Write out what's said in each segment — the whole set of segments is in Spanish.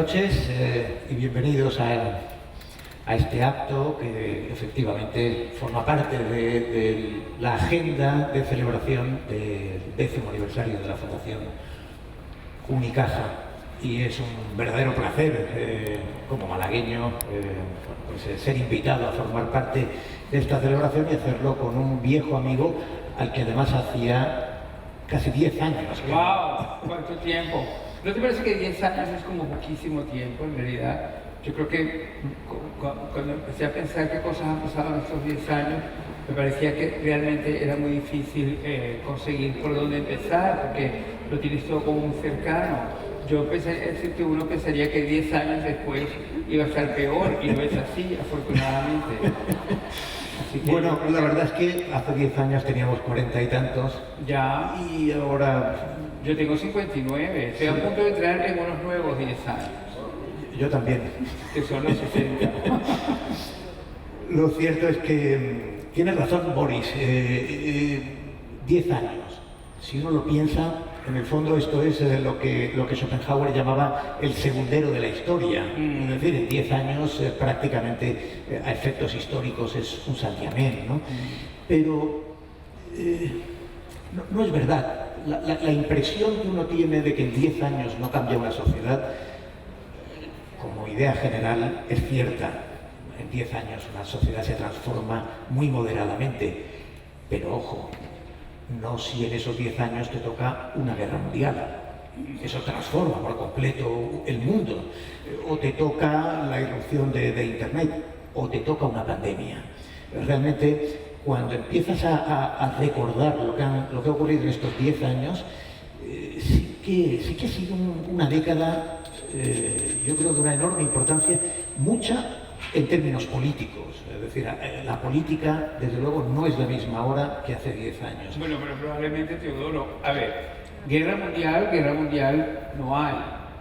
noches y bienvenidos a este acto que efectivamente forma parte de la agenda de celebración del 10º aniversario de la Fundación Unicaja. Y es un verdadero placer, como malagueño, pues, ser invitado a formar parte de esta celebración y hacerlo con un viejo amigo al que además hacía casi 10 años. ¡Wow! ¿Cuánto tiempo? ¿No te parece que 10 años es como poquísimo tiempo en realidad? Yo creo que cuando empecé a pensar qué cosas han pasado en estos 10 años, me parecía que realmente era muy difícil conseguir por dónde empezar, porque lo tienes todo como muy cercano. Yo pensé que uno pensaría que 10 años después iba a estar peor, y no es así, afortunadamente. Así que bueno, la verdad es que hace 10 años teníamos 40 y tantos. ya. Y ahora... Yo tengo 59, estoy a punto de entrar en unos nuevos 10 años. Yo también. Que son los 60. Lo cierto es que tienes razón, Boris. 10 años. Si uno lo piensa, en el fondo esto es lo que Schopenhauer llamaba el segundero de la historia. Es decir, en 10 años prácticamente a efectos históricos es un santiamén, ¿no? Pero no es verdad. La impresión que uno tiene de que en 10 años no cambia una sociedad, como idea general, es cierta. En 10 años una sociedad se transforma muy moderadamente, pero ojo, no si en esos 10 años te toca una guerra mundial. Eso transforma por completo el mundo. O te toca la irrupción de Internet, o te toca una pandemia. Realmente, cuando empiezas a recordar lo que ha ocurrido en estos 10 años, sí que ha sido una década, yo creo, de una enorme importancia, mucha en términos políticos. Es decir, la política, desde luego, no es la misma ahora que hace 10 años. Bueno, pero probablemente, Teodoro, a ver, guerra mundial no hay.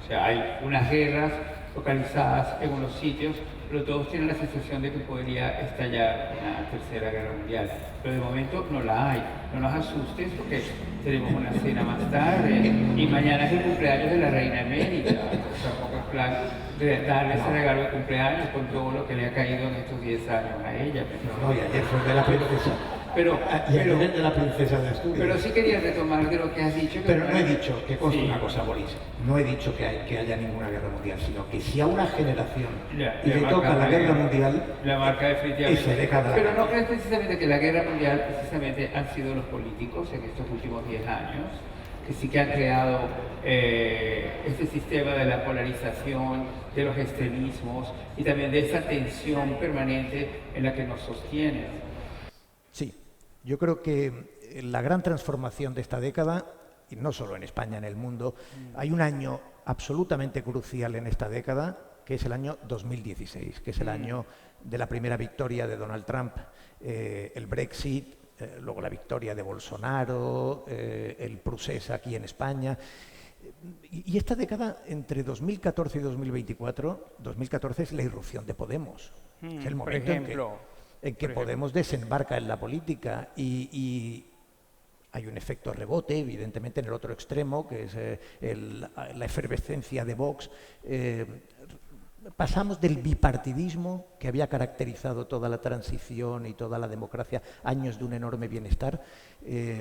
O sea, hay unas guerras localizadas en unos sitios, pero todos tienen la sensación de que podría estallar una tercera guerra mundial. Pero de momento no la hay. No nos asustes porque tenemos una cena más tarde y mañana es el cumpleaños de la reina emérita. Tampoco es plan de darle ese regalo de cumpleaños con todo lo que le ha caído en estos 10 años a ella. No, y ayer fue de la princesa. Y ayer de la princesa de Asturias. Pero sí quería retomar de lo que has dicho. Pero no he dicho, que conste una cosa, Boris, no he dicho que haya ninguna guerra mundial, sino que si a una generación le toca la guerra mundial, la marca definitivamente. esa década. Pero ¿no crees precisamente que la guerra mundial precisamente han sido los políticos en estos últimos 10 años? Que sí que han creado este sistema de la polarización, de los extremismos y también de esa tensión permanente en la que nos sostienen. Sí, yo creo que la gran transformación de esta década, y no solo en España, en el mundo, hay un año absolutamente crucial en esta década, que es el año 2016, que es el año de la primera victoria de Donald Trump, el Brexit, luego la victoria de Bolsonaro, el procés aquí en España. Y esta década, entre 2014 y 2024, 2014 es la irrupción de Podemos. Es el momento en que Podemos desembarca en la política y hay un efecto rebote, evidentemente, en el otro extremo, que es la efervescencia de Vox. Pasamos del bipartidismo que había caracterizado toda la transición y toda la democracia, años de un enorme bienestar.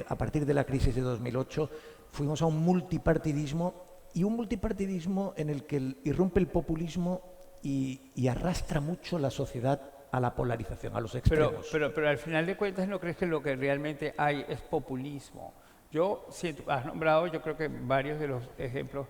A partir de la crisis de 2008 fuimos a un multipartidismo, y un multipartidismo en el que irrumpe el populismo y arrastra mucho la sociedad a la polarización, a los extremos. Pero al final de cuentas, ¿no crees que lo que realmente hay es populismo? Yo siento, has nombrado, yo creo que varios de los ejemplos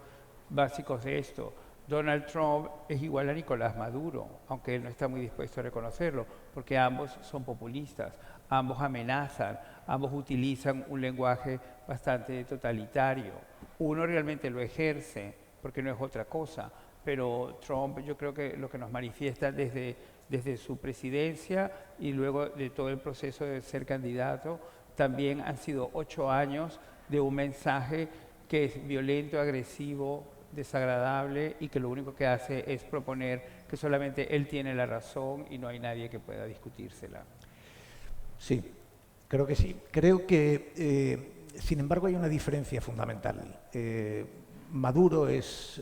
básicos de esto. Donald Trump es igual a Nicolás Maduro, aunque él no está muy dispuesto a reconocerlo, porque ambos son populistas, ambos amenazan, ambos utilizan un lenguaje bastante totalitario. Uno realmente lo ejerce, porque no es otra cosa, pero Trump, yo creo que lo que nos manifiesta desde su presidencia y luego de todo el proceso de ser candidato, también han sido 8 años de un mensaje que es violento, agresivo, desagradable, y que lo único que hace es proponer que solamente él tiene la razón y no hay nadie que pueda discutírsela. Sí, creo que sí. Creo que, sin embargo, hay una diferencia fundamental. Maduro es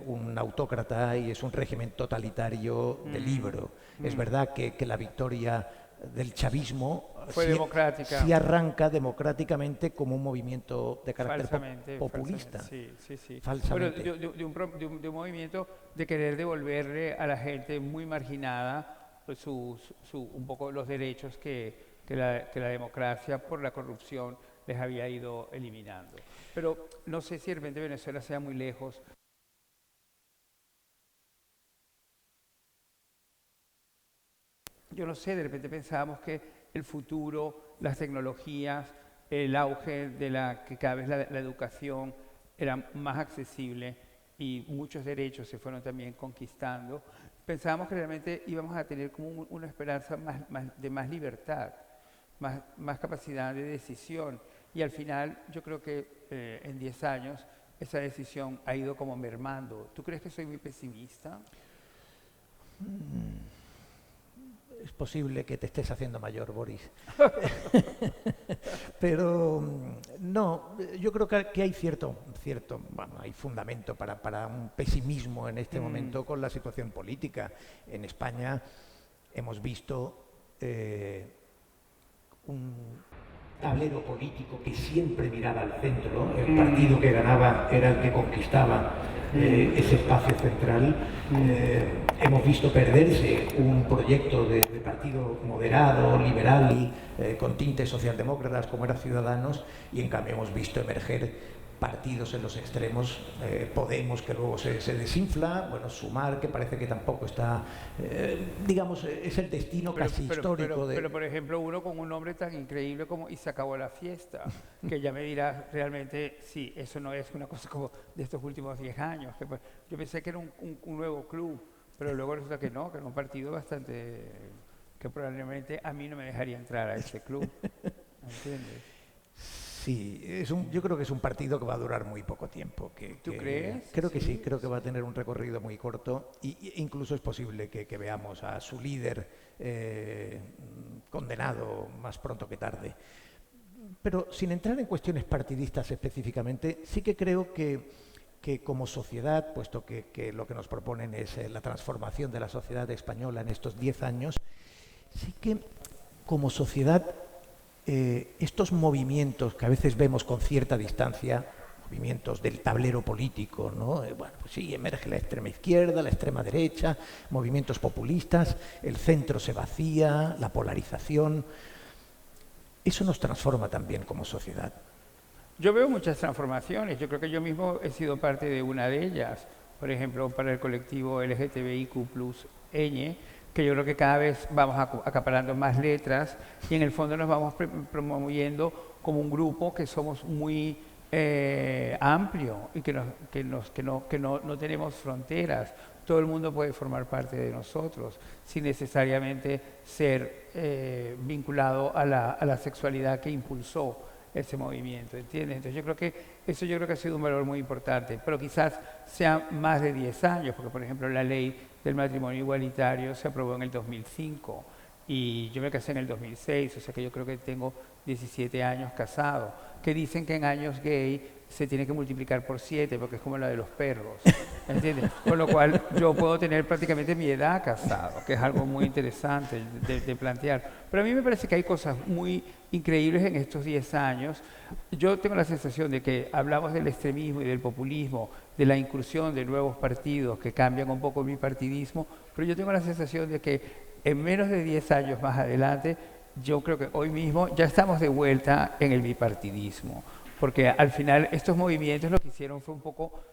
un autócrata y es un régimen totalitario de libro. Es verdad que la victoria del chavismo Fue democrática. sí arranca democráticamente como un movimiento de carácter populista. Falsamente, sí, sí, sí. Falsamente. Bueno, de un movimiento de querer devolverle a la gente muy marginada pues, un poco los derechos que la democracia por la corrupción les había ido eliminando. Pero no sé si de repente Venezuela sea muy lejos. Yo no sé, de repente pensábamos que el futuro, las tecnologías, el auge de que cada vez la educación era más accesible y muchos derechos se fueron también conquistando. Pensábamos que realmente íbamos a tener como una esperanza de más libertad, más capacidad de decisión. Y al final yo creo que en 10 años esa decisión ha ido como mermando. ¿Tú crees que soy muy pesimista? Es posible que te estés haciendo mayor, Boris. Pero no, yo creo que hay bueno, hay fundamento para un pesimismo en este momento con la situación política. En España hemos visto un tablero político que siempre miraba al centro, el partido que ganaba era el que conquistaba ese espacio central. Hemos visto perderse un proyecto de partido moderado, liberal, con tintes socialdemócratas como era Ciudadanos, y en cambio hemos visto emerger partidos en los extremos, Podemos, que luego se desinfla, bueno, Sumar, que parece que tampoco está, digamos, es el destino casi histórico de... Pero, por ejemplo, uno con un nombre tan increíble como Y se acabó la fiesta, que ya me dirás realmente, sí, eso no es una cosa como de estos últimos 10 años, que, pues, yo pensé que era un nuevo club, pero luego resulta que no, que era un partido bastante, que probablemente a mí no me dejaría entrar a ese club, ¿entiendes? Sí, yo creo que es un partido que va a durar muy poco tiempo. ¿Tú crees? Creo que sí, creo que va a tener un recorrido muy corto e incluso es posible que veamos a su líder condenado más pronto que tarde. Pero sin entrar en cuestiones partidistas específicamente, sí que creo que como sociedad, puesto que lo que nos proponen es la transformación de la sociedad española en estos 10 años, sí que como sociedad estos movimientos que a veces vemos con cierta distancia, movimientos del tablero político, ¿no? Bueno, pues sí, emerge la extrema izquierda, la extrema derecha, movimientos populistas, el centro se vacía, la polarización. Eso nos transforma también como sociedad. Yo veo muchas transformaciones, yo creo que yo mismo he sido parte de una de ellas, por ejemplo, para el colectivo LGTBIQ+Ñ, que yo creo que cada vez vamos acaparando más letras y en el fondo nos vamos promoviendo como un grupo que somos muy amplio y que no tenemos fronteras. Todo el mundo puede formar parte de nosotros sin necesariamente ser vinculado a la sexualidad que impulsó ese movimiento, ¿entiendes? Entonces yo creo que ha sido un valor muy importante, pero quizás sea más de 10 años, porque por ejemplo la ley del matrimonio igualitario se aprobó en el 2005 y yo me casé en el 2006, o sea que yo creo que tengo 17 años casado, que dicen que en años gay se tiene que multiplicar por 7 porque es como la de los perros, ¿entiendes? Con lo cual yo puedo tener prácticamente mi edad casado, que es algo muy interesante de plantear. Pero a mí me parece que hay cosas muy increíbles en estos 10 años. Yo tengo la sensación de que hablamos del extremismo y del populismo, de la incursión de nuevos partidos que cambian un poco el bipartidismo, pero yo tengo la sensación de que en menos de 10 años más adelante, yo creo que hoy mismo ya estamos de vuelta en el bipartidismo, porque al final estos movimientos lo que hicieron fue un poco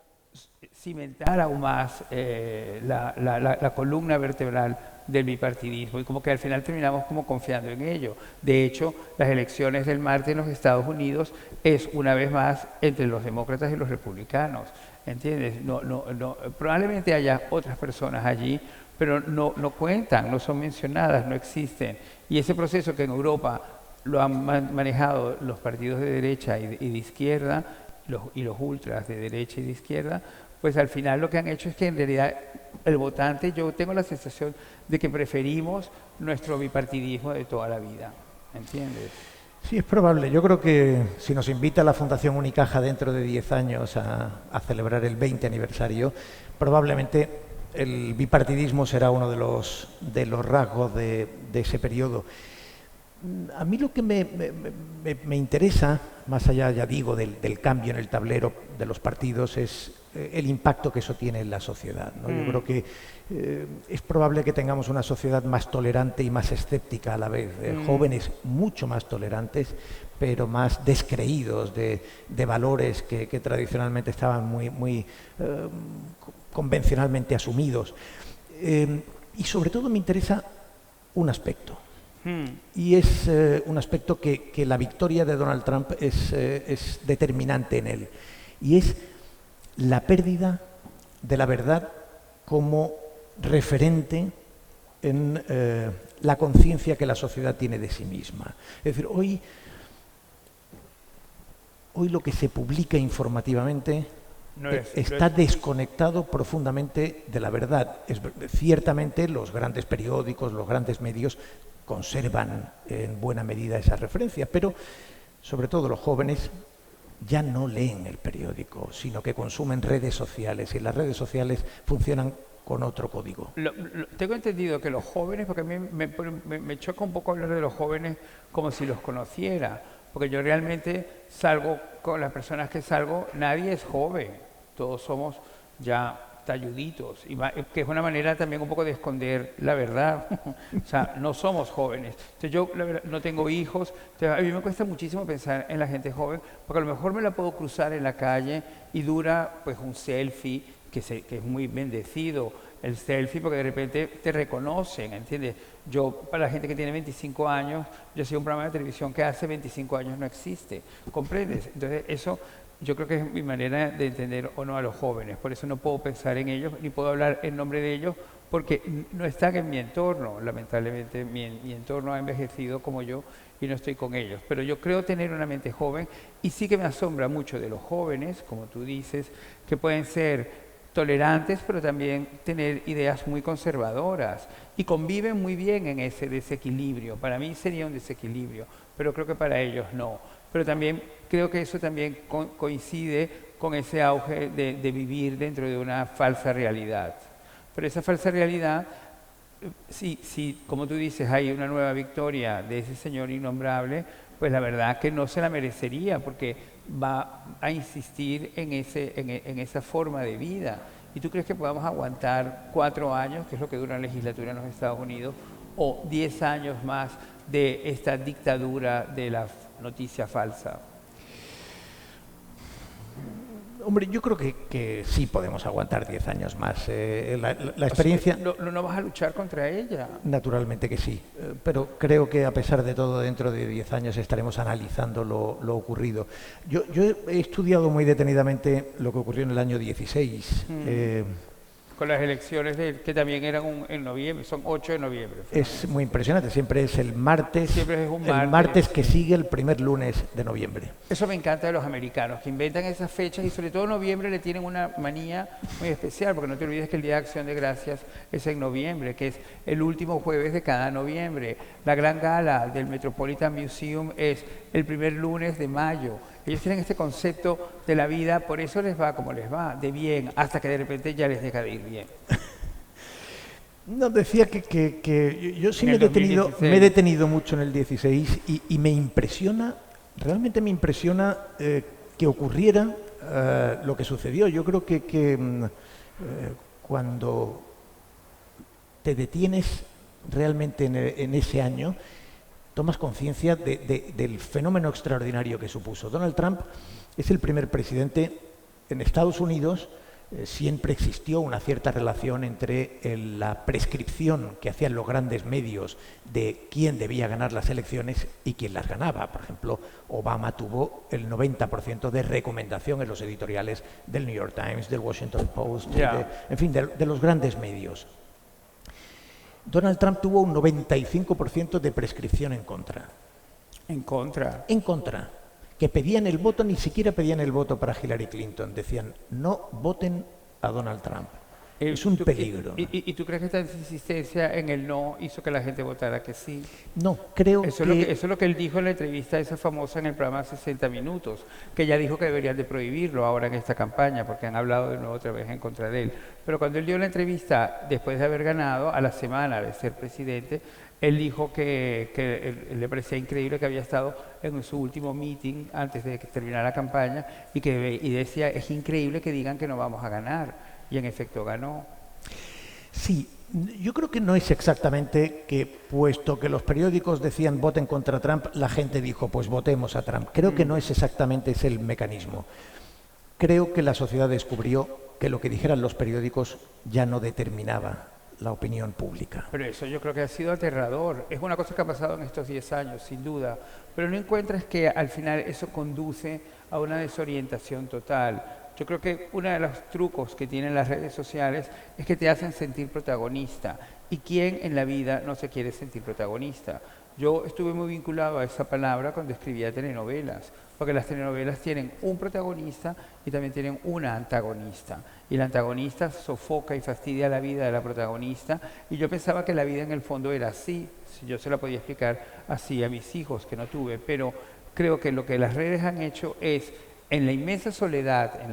cimentar aún más la columna vertebral del bipartidismo y como que al final terminamos como confiando en ello. De hecho, las elecciones del martes en los Estados Unidos es una vez más entre los demócratas y los republicanos, ¿entiendes? Probablemente haya otras personas allí, pero no cuentan, no son mencionadas, no existen. Y ese proceso que en Europa lo han manejado los partidos de derecha y de izquierda, y los ultras de derecha y de izquierda, pues al final lo que han hecho es que en realidad el votante, yo tengo la sensación de que preferimos nuestro bipartidismo de toda la vida, ¿entiendes? Sí, es probable. Yo creo que si nos invita la Fundación Unicaja dentro de 10 años a celebrar el 20 aniversario, probablemente el bipartidismo será uno de los rasgos de ese periodo. A mí lo que me interesa, más allá, ya digo, del cambio en el tablero de los partidos, es el impacto que eso tiene en la sociedad, ¿no? Yo creo que es probable que tengamos una sociedad más tolerante y más escéptica a la vez. Jóvenes mucho más tolerantes, pero más descreídos de valores que tradicionalmente estaban muy convencionalmente asumidos. Y sobre todo me interesa un aspecto. Y es un aspecto que la victoria de Donald Trump es determinante en él. Y es la pérdida de la verdad como referente en la conciencia que la sociedad tiene de sí misma. Es decir, hoy lo que se publica informativamente está desconectado profundamente de la verdad. Ciertamente los grandes periódicos, los grandes medios conservan en buena medida esa referencia, pero sobre todo los jóvenes ya no leen el periódico, sino que consumen redes sociales, y las redes sociales funcionan con otro código. Tengo entendido que los jóvenes, porque a mí me choca un poco hablar de los jóvenes como si los conociera, porque yo realmente salgo con las personas que salgo, nadie es joven, todos somos ya talluditos, que es una manera también un poco de esconder la verdad. O sea, no somos jóvenes. Entonces yo la verdad, no tengo hijos, entonces a mí me cuesta muchísimo pensar en la gente joven, porque a lo mejor me la puedo cruzar en la calle y dura pues un selfie, que es muy bendecido el selfie, porque de repente te reconocen, ¿entiendes? Yo, para la gente que tiene 25 años, yo soy un programa de televisión que hace 25 años no existe, ¿comprendes? Entonces eso yo creo que es mi manera de entender o no a los jóvenes, por eso no puedo pensar en ellos, ni puedo hablar en nombre de ellos, porque no están en mi entorno, lamentablemente mi entorno ha envejecido como yo y no estoy con ellos, pero yo creo tener una mente joven y sí que me asombra mucho de los jóvenes, como tú dices, que pueden ser tolerantes, pero también tener ideas muy conservadoras y conviven muy bien en ese desequilibrio. Para mí sería un desequilibrio, pero creo que para ellos no. Pero también creo que eso también coincide con ese auge de vivir dentro de una falsa realidad. Pero esa falsa realidad, si como tú dices, hay una nueva victoria de ese señor innombrable, pues la verdad que no se la merecería, porque va a insistir en esa forma de vida. ¿Y tú crees que podamos aguantar 4 años, que es lo que dura la legislatura en los Estados Unidos, o 10 años más de esta dictadura de la noticia falsa? Hombre, yo creo que sí podemos aguantar 10 años más. La experiencia... O sea, ¿no vas a luchar contra ella? Naturalmente que sí, pero creo que a pesar de todo, dentro de 10 años estaremos analizando lo ocurrido. Yo he estudiado muy detenidamente lo que ocurrió en el año 16. Con las elecciones que también eran en noviembre, son 8 de noviembre. Es muy impresionante, siempre es el martes, siempre es un el martes que sigue el primer lunes de noviembre. Eso me encanta de los americanos, que inventan esas fechas y sobre todo en noviembre le tienen una manía muy especial, porque no te olvides que el Día de Acción de Gracias es en noviembre, que es el último jueves de cada noviembre. La gran gala del Metropolitan Museum es el primer lunes de mayo. Ellos tienen este concepto de la vida, por eso les va como les va, de bien, hasta que de repente ya les deja de ir bien. No, decía que yo sí me he detenido mucho en el 16 y me impresiona, realmente me impresiona que ocurriera lo que sucedió. Yo creo que cuando te detienes realmente en ese año, tomas conciencia del fenómeno extraordinario que supuso. Donald Trump es el primer presidente en Estados Unidos. Siempre existió una cierta relación entre la prescripción que hacían los grandes medios de quién debía ganar las elecciones y quién las ganaba. Por ejemplo, Obama tuvo el 90% de recomendación en los editoriales del New York Times, del Washington Post, en fin, de los grandes medios. Donald Trump tuvo un 95% de prescripción en contra. ¿En contra? En contra. Que pedían el voto, ni siquiera pedían el voto para Hillary Clinton. Decían, no voten a Donald Trump. Es un peligro. ¿Y tú crees que esta insistencia en el no hizo que la gente votara que sí? No, creo Eso es lo que él dijo en la entrevista esa famosa en el programa 60 Minutos, que ya dijo que deberían de prohibirlo ahora en esta campaña, porque han hablado de nuevo otra vez en contra de él. Pero cuando él dio la entrevista, después de haber ganado, a la semana de ser presidente, él dijo que le parecía increíble que había estado en su último meeting antes de que terminara la campaña y decía, es increíble que digan que no vamos a ganar. Y en efecto ganó. Sí, yo creo que no es exactamente que, puesto que los periódicos decían voten contra Trump, la gente dijo pues votemos a Trump. Creo que no es exactamente ese el mecanismo. Creo que la sociedad descubrió que lo que dijeran los periódicos ya no determinaba la opinión pública. Pero eso yo creo que ha sido aterrador. Es una cosa que ha pasado en estos 10 años, sin duda. Pero no encuentras que al final eso conduce a una desorientación total. Yo creo que uno de los trucos que tienen las redes sociales es que te hacen sentir protagonista. ¿Y quién en la vida no se quiere sentir protagonista? Yo estuve muy vinculado a esa palabra cuando escribía telenovelas, porque las telenovelas tienen un protagonista y también tienen una antagonista. Y la antagonista sofoca y fastidia la vida de la protagonista. Y yo pensaba que la vida en el fondo era así. Si yo se la podía explicar así a mis hijos, que no tuve. Pero creo que lo que las redes han hecho es, en la inmensa soledad en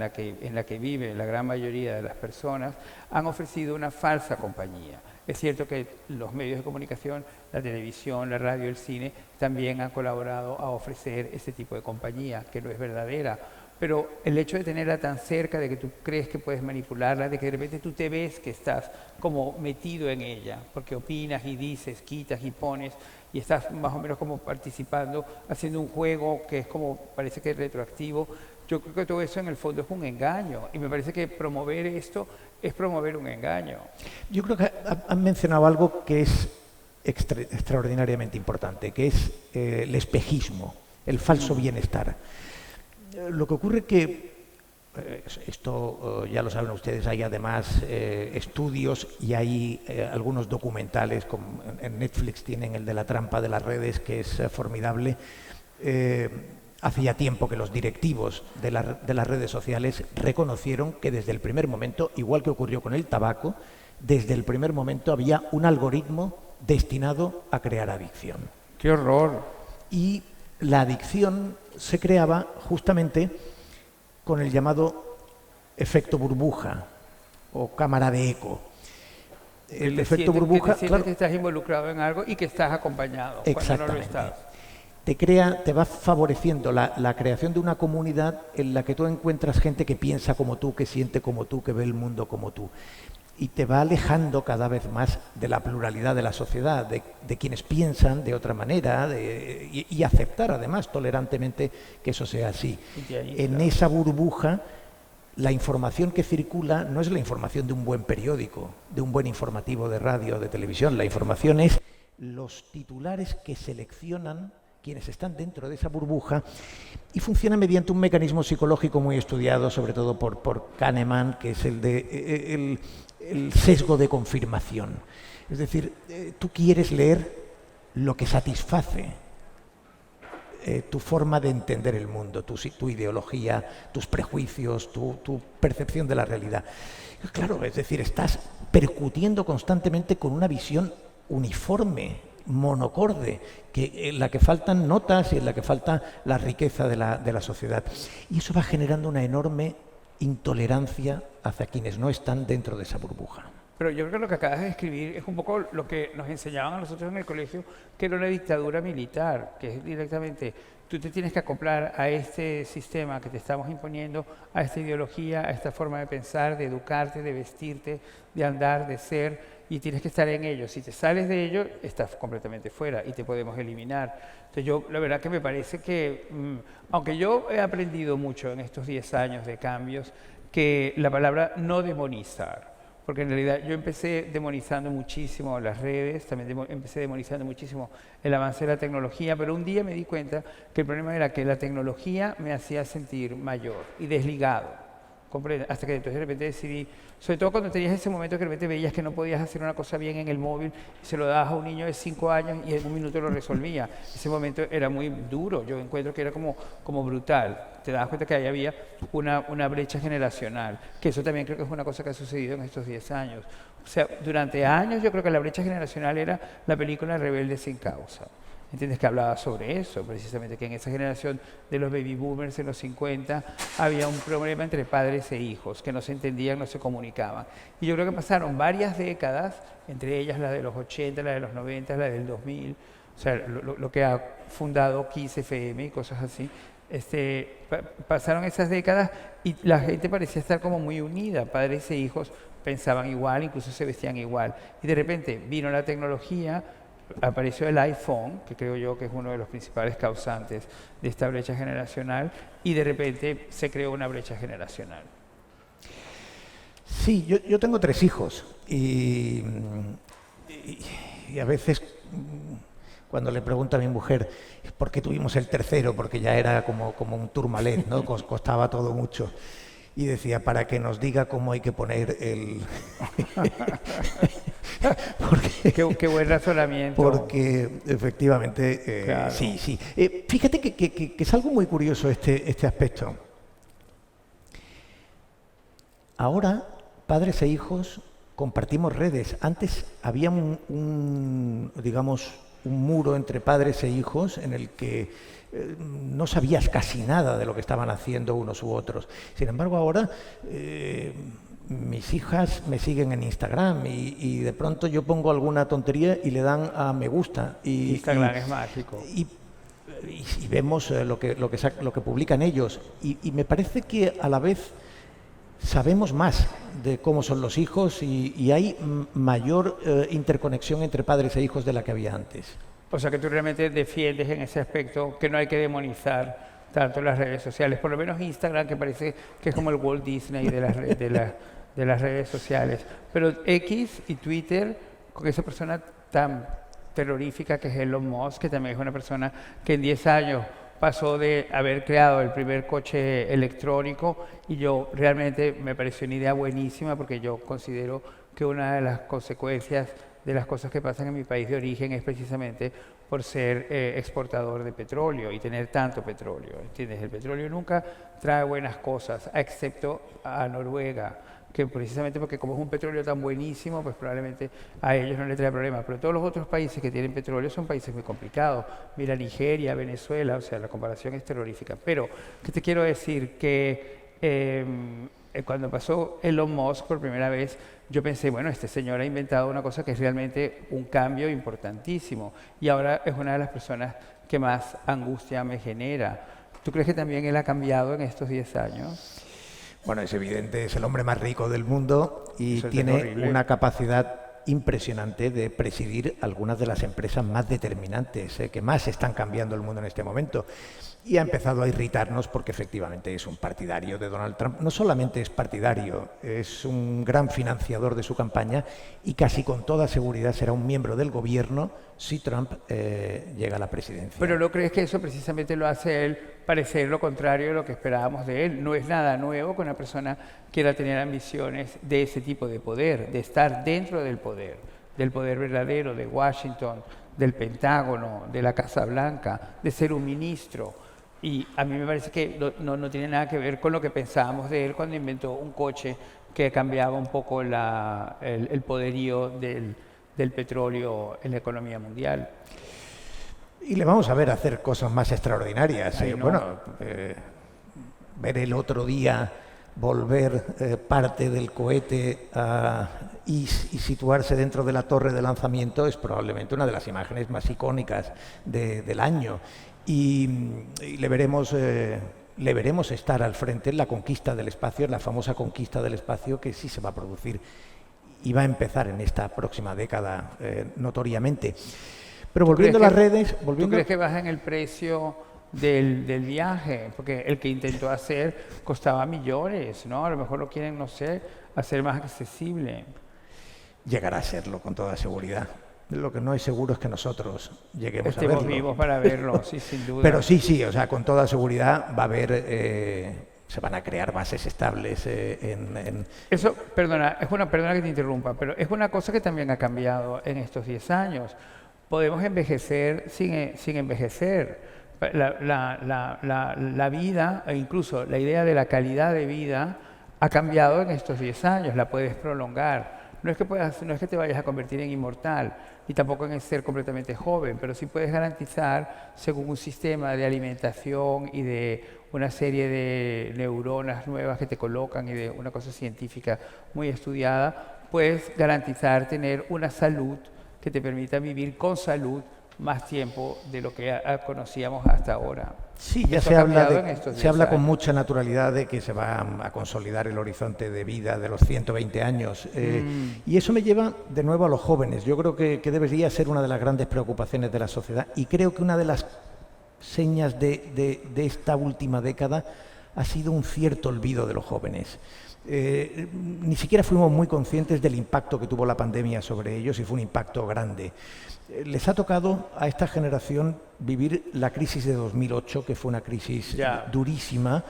la que vive la gran mayoría de las personas, han ofrecido una falsa compañía. Es cierto que los medios de comunicación, la televisión, la radio, el cine, también han colaborado a ofrecer ese tipo de compañía, que no es verdadera. Pero el hecho de tenerla tan cerca, de que tú crees que puedes manipularla, de que de repente tú te ves que estás como metido en ella, porque opinas y dices, quitas y pones, y estás más o menos como participando, haciendo un juego que es como, parece que es retroactivo. Yo creo que todo eso en el fondo es un engaño, y me parece que promover esto es promover un engaño. Yo creo que han mencionado algo que es extraordinariamente importante, que es el espejismo, el falso bienestar. Lo que ocurre que, esto ya lo saben ustedes, hay además estudios y hay algunos documentales, como en Netflix tienen el de la trampa de las redes, que es formidable. Hace ya tiempo que los directivos de las redes sociales reconocieron que desde el primer momento, igual que ocurrió con el tabaco, desde el primer momento había un algoritmo destinado a crear adicción. ¡Qué horror! Y la adicción se creaba justamente con el llamado efecto burbuja o cámara de eco. El efecto burbuja, que claro, que estás involucrado en algo y que estás acompañado cuando no lo estás. Te va favoreciendo la creación de una comunidad en la que tú encuentras gente que piensa como tú, que siente como tú, que ve el mundo como tú. Y te va alejando cada vez más de la pluralidad de la sociedad, de quienes piensan de otra manera, y aceptar además tolerantemente que eso sea así. En esa burbuja, la información que circula no es la información de un buen periódico, de un buen informativo de radio o de televisión. La información es los titulares que seleccionan quienes están dentro de esa burbuja, y funciona mediante un mecanismo psicológico muy estudiado, sobre todo por Kahneman, que es el sesgo de confirmación. Es decir, tú quieres leer lo que satisface tu forma de entender el mundo, tu ideología, tus prejuicios, tu percepción de la realidad. Claro, es decir, estás percutiendo constantemente con una visión uniforme, monocorde, en la que faltan notas y en la que falta la riqueza de la sociedad. Y eso va generando una enorme intolerancia hacia quienes no están dentro de esa burbuja. Pero yo creo que lo que acabas de describir es un poco lo que nos enseñaban a nosotros en el colegio, que era una dictadura militar, que es directamente, tú te tienes que acoplar a este sistema que te estamos imponiendo, a esta ideología, a esta forma de pensar, de educarte, de vestirte, de andar, de ser, y tienes que estar en ello. Si te sales de ello, estás completamente fuera y te podemos eliminar. Entonces yo, la verdad que me parece que, aunque yo he aprendido mucho en estos 10 años de cambios, que la palabra no demonizar, porque en realidad yo empecé demonizando muchísimo las redes, también empecé demonizando muchísimo el avance de la tecnología, pero un día me di cuenta que el problema era que la tecnología me hacía sentir mayor y desligado comprende, hasta que entonces de repente decidí, sobre todo cuando tenías ese momento que de repente veías que no podías hacer una cosa bien en el móvil y se lo dabas a un niño de 5 años y en un minuto lo resolvía. Ese momento era muy duro, yo encuentro que era como brutal. Te das cuenta que ahí había una brecha generacional, que eso también creo que es una cosa que ha sucedido en estos 10 años. O sea, durante años yo creo que la brecha generacional era la película Rebelde sin causa. ¿Entiendes? Que hablaba sobre eso, precisamente, que en esa generación de los baby boomers en los 50 había un problema entre padres e hijos, que no se entendían, no se comunicaban. Y yo creo que pasaron varias décadas, entre ellas la de los 80, la de los 90, la del 2000, o sea, lo que ha fundado Kiss FM y cosas así. Pasaron esas décadas y la gente parecía estar como muy unida, padres e hijos pensaban igual, incluso se vestían igual. Y de repente vino la tecnología, apareció el iPhone, que creo yo que es uno de los principales causantes de esta brecha generacional, y de repente se creó una brecha generacional. Sí, yo tengo 3 hijos y a veces cuando le pregunto a mi mujer por qué tuvimos el tercero, porque ya era como un Tourmalet, ¿no? Costaba todo mucho. Y decía, para que nos diga cómo hay que poner el... Qué buen razonamiento. Porque efectivamente, claro. Sí. Fíjate que es algo muy curioso este aspecto. Ahora, padres e hijos compartimos redes. Antes había digamos, un muro entre padres e hijos en el que no sabías casi nada de lo que estaban haciendo unos u otros. Sin embargo, ahora mis hijas me siguen en Instagram y de pronto yo pongo alguna tontería y le dan a me gusta. Instagram es mágico. Y vemos lo que publican ellos. Y me parece que a la vez sabemos más de cómo son los hijos y hay mayor interconexión entre padres e hijos de la que había antes. O sea que tú realmente defiendes en ese aspecto que no hay que demonizar tanto las redes sociales, por lo menos Instagram, que parece que es como el Walt Disney de las redes sociales. Pero X y Twitter, con esa persona tan terrorífica que es Elon Musk, que también es una persona que en 10 años pasó de haber creado el primer coche electrónico, y yo realmente me pareció una idea buenísima, porque yo considero que una de las consecuencias de las cosas que pasan en mi país de origen es precisamente por ser exportador de petróleo y tener tanto petróleo, ¿entiendes? El petróleo nunca trae buenas cosas, excepto a Noruega, que precisamente porque como es un petróleo tan buenísimo, pues probablemente a ellos no les trae problema. Pero todos los otros países que tienen petróleo son países muy complicados. Mira Nigeria, Venezuela, o sea, la comparación es terrorífica. Pero, ¿qué te quiero decir? Que cuando pasó Elon Musk por primera vez, yo pensé, bueno, este señor ha inventado una cosa que es realmente un cambio importantísimo. Y ahora es una de las personas que más angustia me genera. ¿Tú crees que también él ha cambiado en estos 10 años? Bueno, es evidente, es el hombre más rico del mundo y Eso tiene una capacidad impresionante de presidir algunas de las empresas más determinantes, que más están cambiando el mundo en este momento. Y ha empezado a irritarnos porque efectivamente es un partidario de Donald Trump. No solamente es partidario, es un gran financiador de su campaña y casi con toda seguridad será un miembro del gobierno si Trump llega a la presidencia. Pero ¿no crees que eso precisamente lo hace él parecer lo contrario de lo que esperábamos de él? No es nada nuevo que una persona quiera tener ambiciones de ese tipo de poder, de estar dentro del poder verdadero, de Washington, del Pentágono, de la Casa Blanca, de ser un ministro. Y a mí me parece que no tiene nada que ver con lo que pensábamos de él cuando inventó un coche que cambiaba un poco el poderío del petróleo en la economía mundial. Y le vamos a ver hacer cosas más extraordinarias. Ay, no. Bueno, ver el otro día volver parte del cohete y situarse dentro de la torre de lanzamiento es probablemente una de las imágenes más icónicas del año. Y le veremos estar al frente en la conquista del espacio, en la famosa conquista del espacio que sí se va a producir y va a empezar en esta próxima década notoriamente. Pero volviendo a las redes... ¿Tú crees que bajan el precio del viaje? Porque el que intentó hacer costaba millones, ¿no? A lo mejor lo quieren, no sé, hacer más accesible. Llegará a serlo, con toda seguridad. Lo que no es seguro es que nosotros lleguemos a verlo. Estemos vivos para verlo, sí, sin duda. Pero sí, o sea, con toda seguridad va a haber se van a crear bases estables Eso, perdona que te interrumpa, pero es una cosa que también ha cambiado en estos 10 años. Podemos envejecer sin envejecer. La vida, e incluso la idea de la calidad de vida, ha cambiado en estos 10 años, la puedes prolongar. No es que te vayas a convertir en inmortal, y tampoco en ser completamente joven, pero sí puedes garantizar, según un sistema de alimentación y de una serie de neuronas nuevas que te colocan y de una cosa científica muy estudiada, puedes garantizar tener una salud que te permita vivir con salud más tiempo de lo que conocíamos hasta ahora. Sí, ya se habla con mucha naturalidad de que se va a consolidar el horizonte de vida de los 120 años. Y eso me lleva de nuevo a los jóvenes. Yo creo que debería ser una de las grandes preocupaciones de la sociedad, y creo que una de las señas de esta última década ha sido un cierto olvido de los jóvenes. Ni siquiera fuimos muy conscientes del impacto que tuvo la pandemia sobre ellos, y fue un impacto grande. Les ha tocado a esta generación vivir la crisis de 2008, que fue una crisis durísima,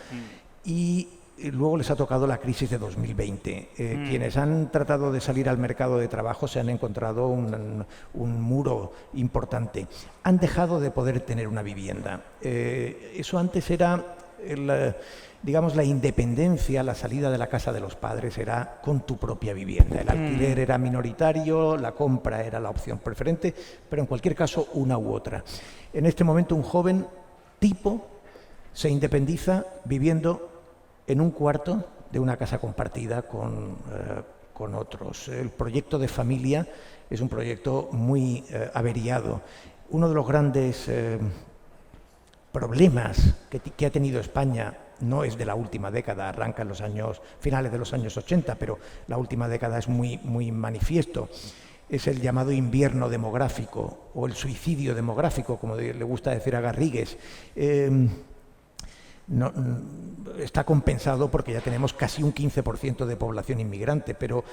y luego les ha tocado la crisis de 2020. Quienes han tratado de salir al mercado de trabajo se han encontrado un muro importante. Han dejado de poder tener una vivienda. Eso antes era digamos, la independencia, la salida de la casa de los padres era con tu propia vivienda. El alquiler era minoritario, la compra era la opción preferente, pero en cualquier caso una u otra. En este momento un joven tipo se independiza viviendo en un cuarto de una casa compartida con otros. El proyecto de familia es un proyecto muy averiado. Uno de los grandes problemas que ha tenido España no es de la última década, arranca en los finales de los años 80, pero la última década es muy manifiesto. Es el llamado invierno demográfico o el suicidio demográfico, como le gusta decir a Garrigues. Está compensado porque ya tenemos casi un 15% de población inmigrante, pero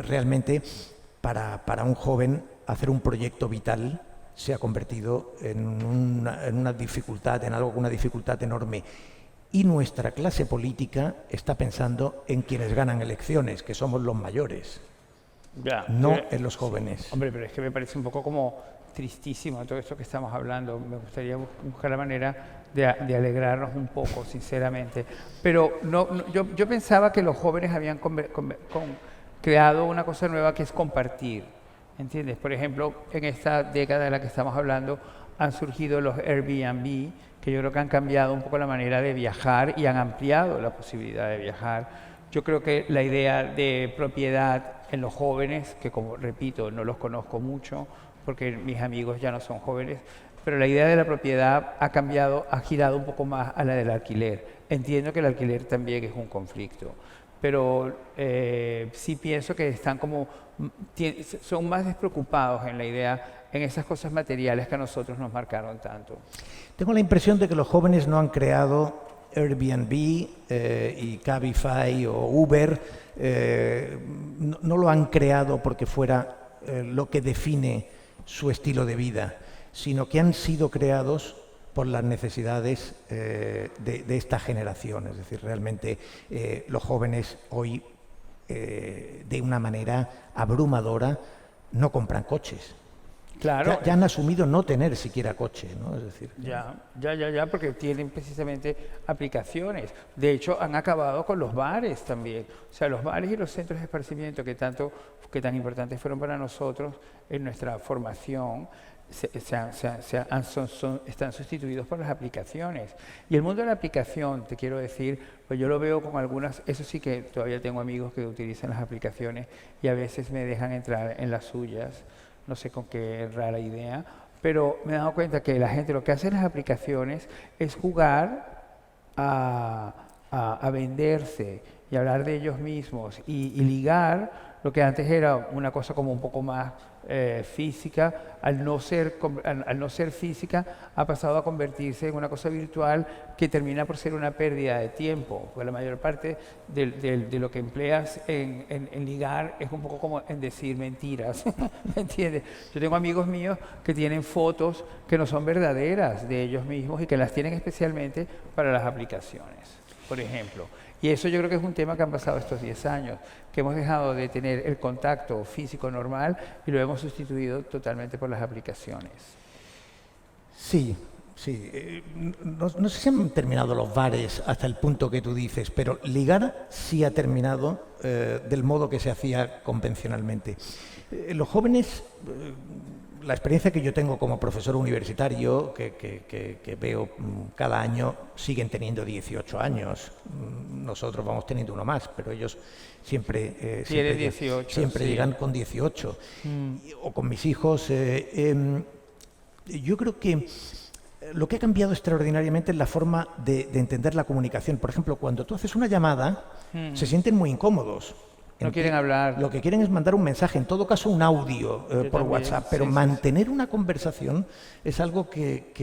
realmente para un joven hacer un proyecto vital se ha convertido en una dificultad, en algo con una dificultad enorme. Y nuestra clase política está pensando en quienes ganan elecciones, que somos los mayores, no en los jóvenes. Hombre, pero es que me parece un poco como tristísimo todo esto que estamos hablando. Me gustaría buscar la manera de alegrarnos un poco, sinceramente. Pero yo pensaba que los jóvenes habían creado una cosa nueva, que es compartir. ¿Entiendes? Por ejemplo, en esta década de la que estamos hablando han surgido los Airbnb, que yo creo que han cambiado un poco la manera de viajar y han ampliado la posibilidad de viajar. Yo creo que la idea de propiedad en los jóvenes, que como repito, no los conozco mucho porque mis amigos ya no son jóvenes, pero la idea de la propiedad ha cambiado, ha girado un poco más a la del alquiler. Entiendo que el alquiler también es un conflicto, pero sí pienso que son más despreocupados en la idea, en esas cosas materiales que a nosotros nos marcaron tanto. Tengo la impresión de que los jóvenes no han creado Airbnb y Cabify o Uber, no lo han creado porque fuera lo que define su estilo de vida, sino que han sido creados por las necesidades de esta generación. Es decir, realmente los jóvenes hoy, de una manera abrumadora, no compran coches. Claro. Ya han asumido no tener siquiera coche, ¿no? Es decir, Ya, porque tienen precisamente aplicaciones. De hecho, han acabado con los bares también. O sea, los bares y los centros de esparcimiento que tan importantes fueron para nosotros en nuestra formación, están sustituidos por las aplicaciones. Y el mundo de la aplicación, te quiero decir, pues yo lo veo con algunas, eso sí que todavía tengo amigos que utilizan las aplicaciones y a veces me dejan entrar en las suyas. No sé con qué rara idea, pero me he dado cuenta que la gente lo que hace en las aplicaciones es jugar a venderse y hablar de ellos mismos y ligar lo que antes era una cosa como un poco más física, al no ser física, ha pasado a convertirse en una cosa virtual que termina por ser una pérdida de tiempo, porque la mayor parte de lo que empleas en ligar es un poco como en decir mentiras, ¿me entiendes? Yo tengo amigos míos que tienen fotos que no son verdaderas de ellos mismos y que las tienen especialmente para las aplicaciones. por ejemplo. Y eso yo creo que es un tema que han pasado estos 10 años, que hemos dejado de tener el contacto físico normal y lo hemos sustituido totalmente por las aplicaciones. Sí, sí. No sé si han terminado los bares hasta el punto que tú dices, pero ligar sí ha terminado del modo que se hacía convencionalmente. Los jóvenes, la experiencia que yo tengo como profesor universitario, que veo cada año, siguen teniendo 18 años. Nosotros vamos teniendo uno más, pero ellos siempre, Tiene 18, siempre sí. llegan con 18. O con mis hijos. Yo creo que lo que ha cambiado extraordinariamente es la forma de entender la comunicación. Por ejemplo, cuando tú haces una llamada, se sienten muy incómodos. No quieren hablar. Lo que quieren es mandar un mensaje, en todo caso un audio por también, WhatsApp, pero sí, mantener una conversación es algo que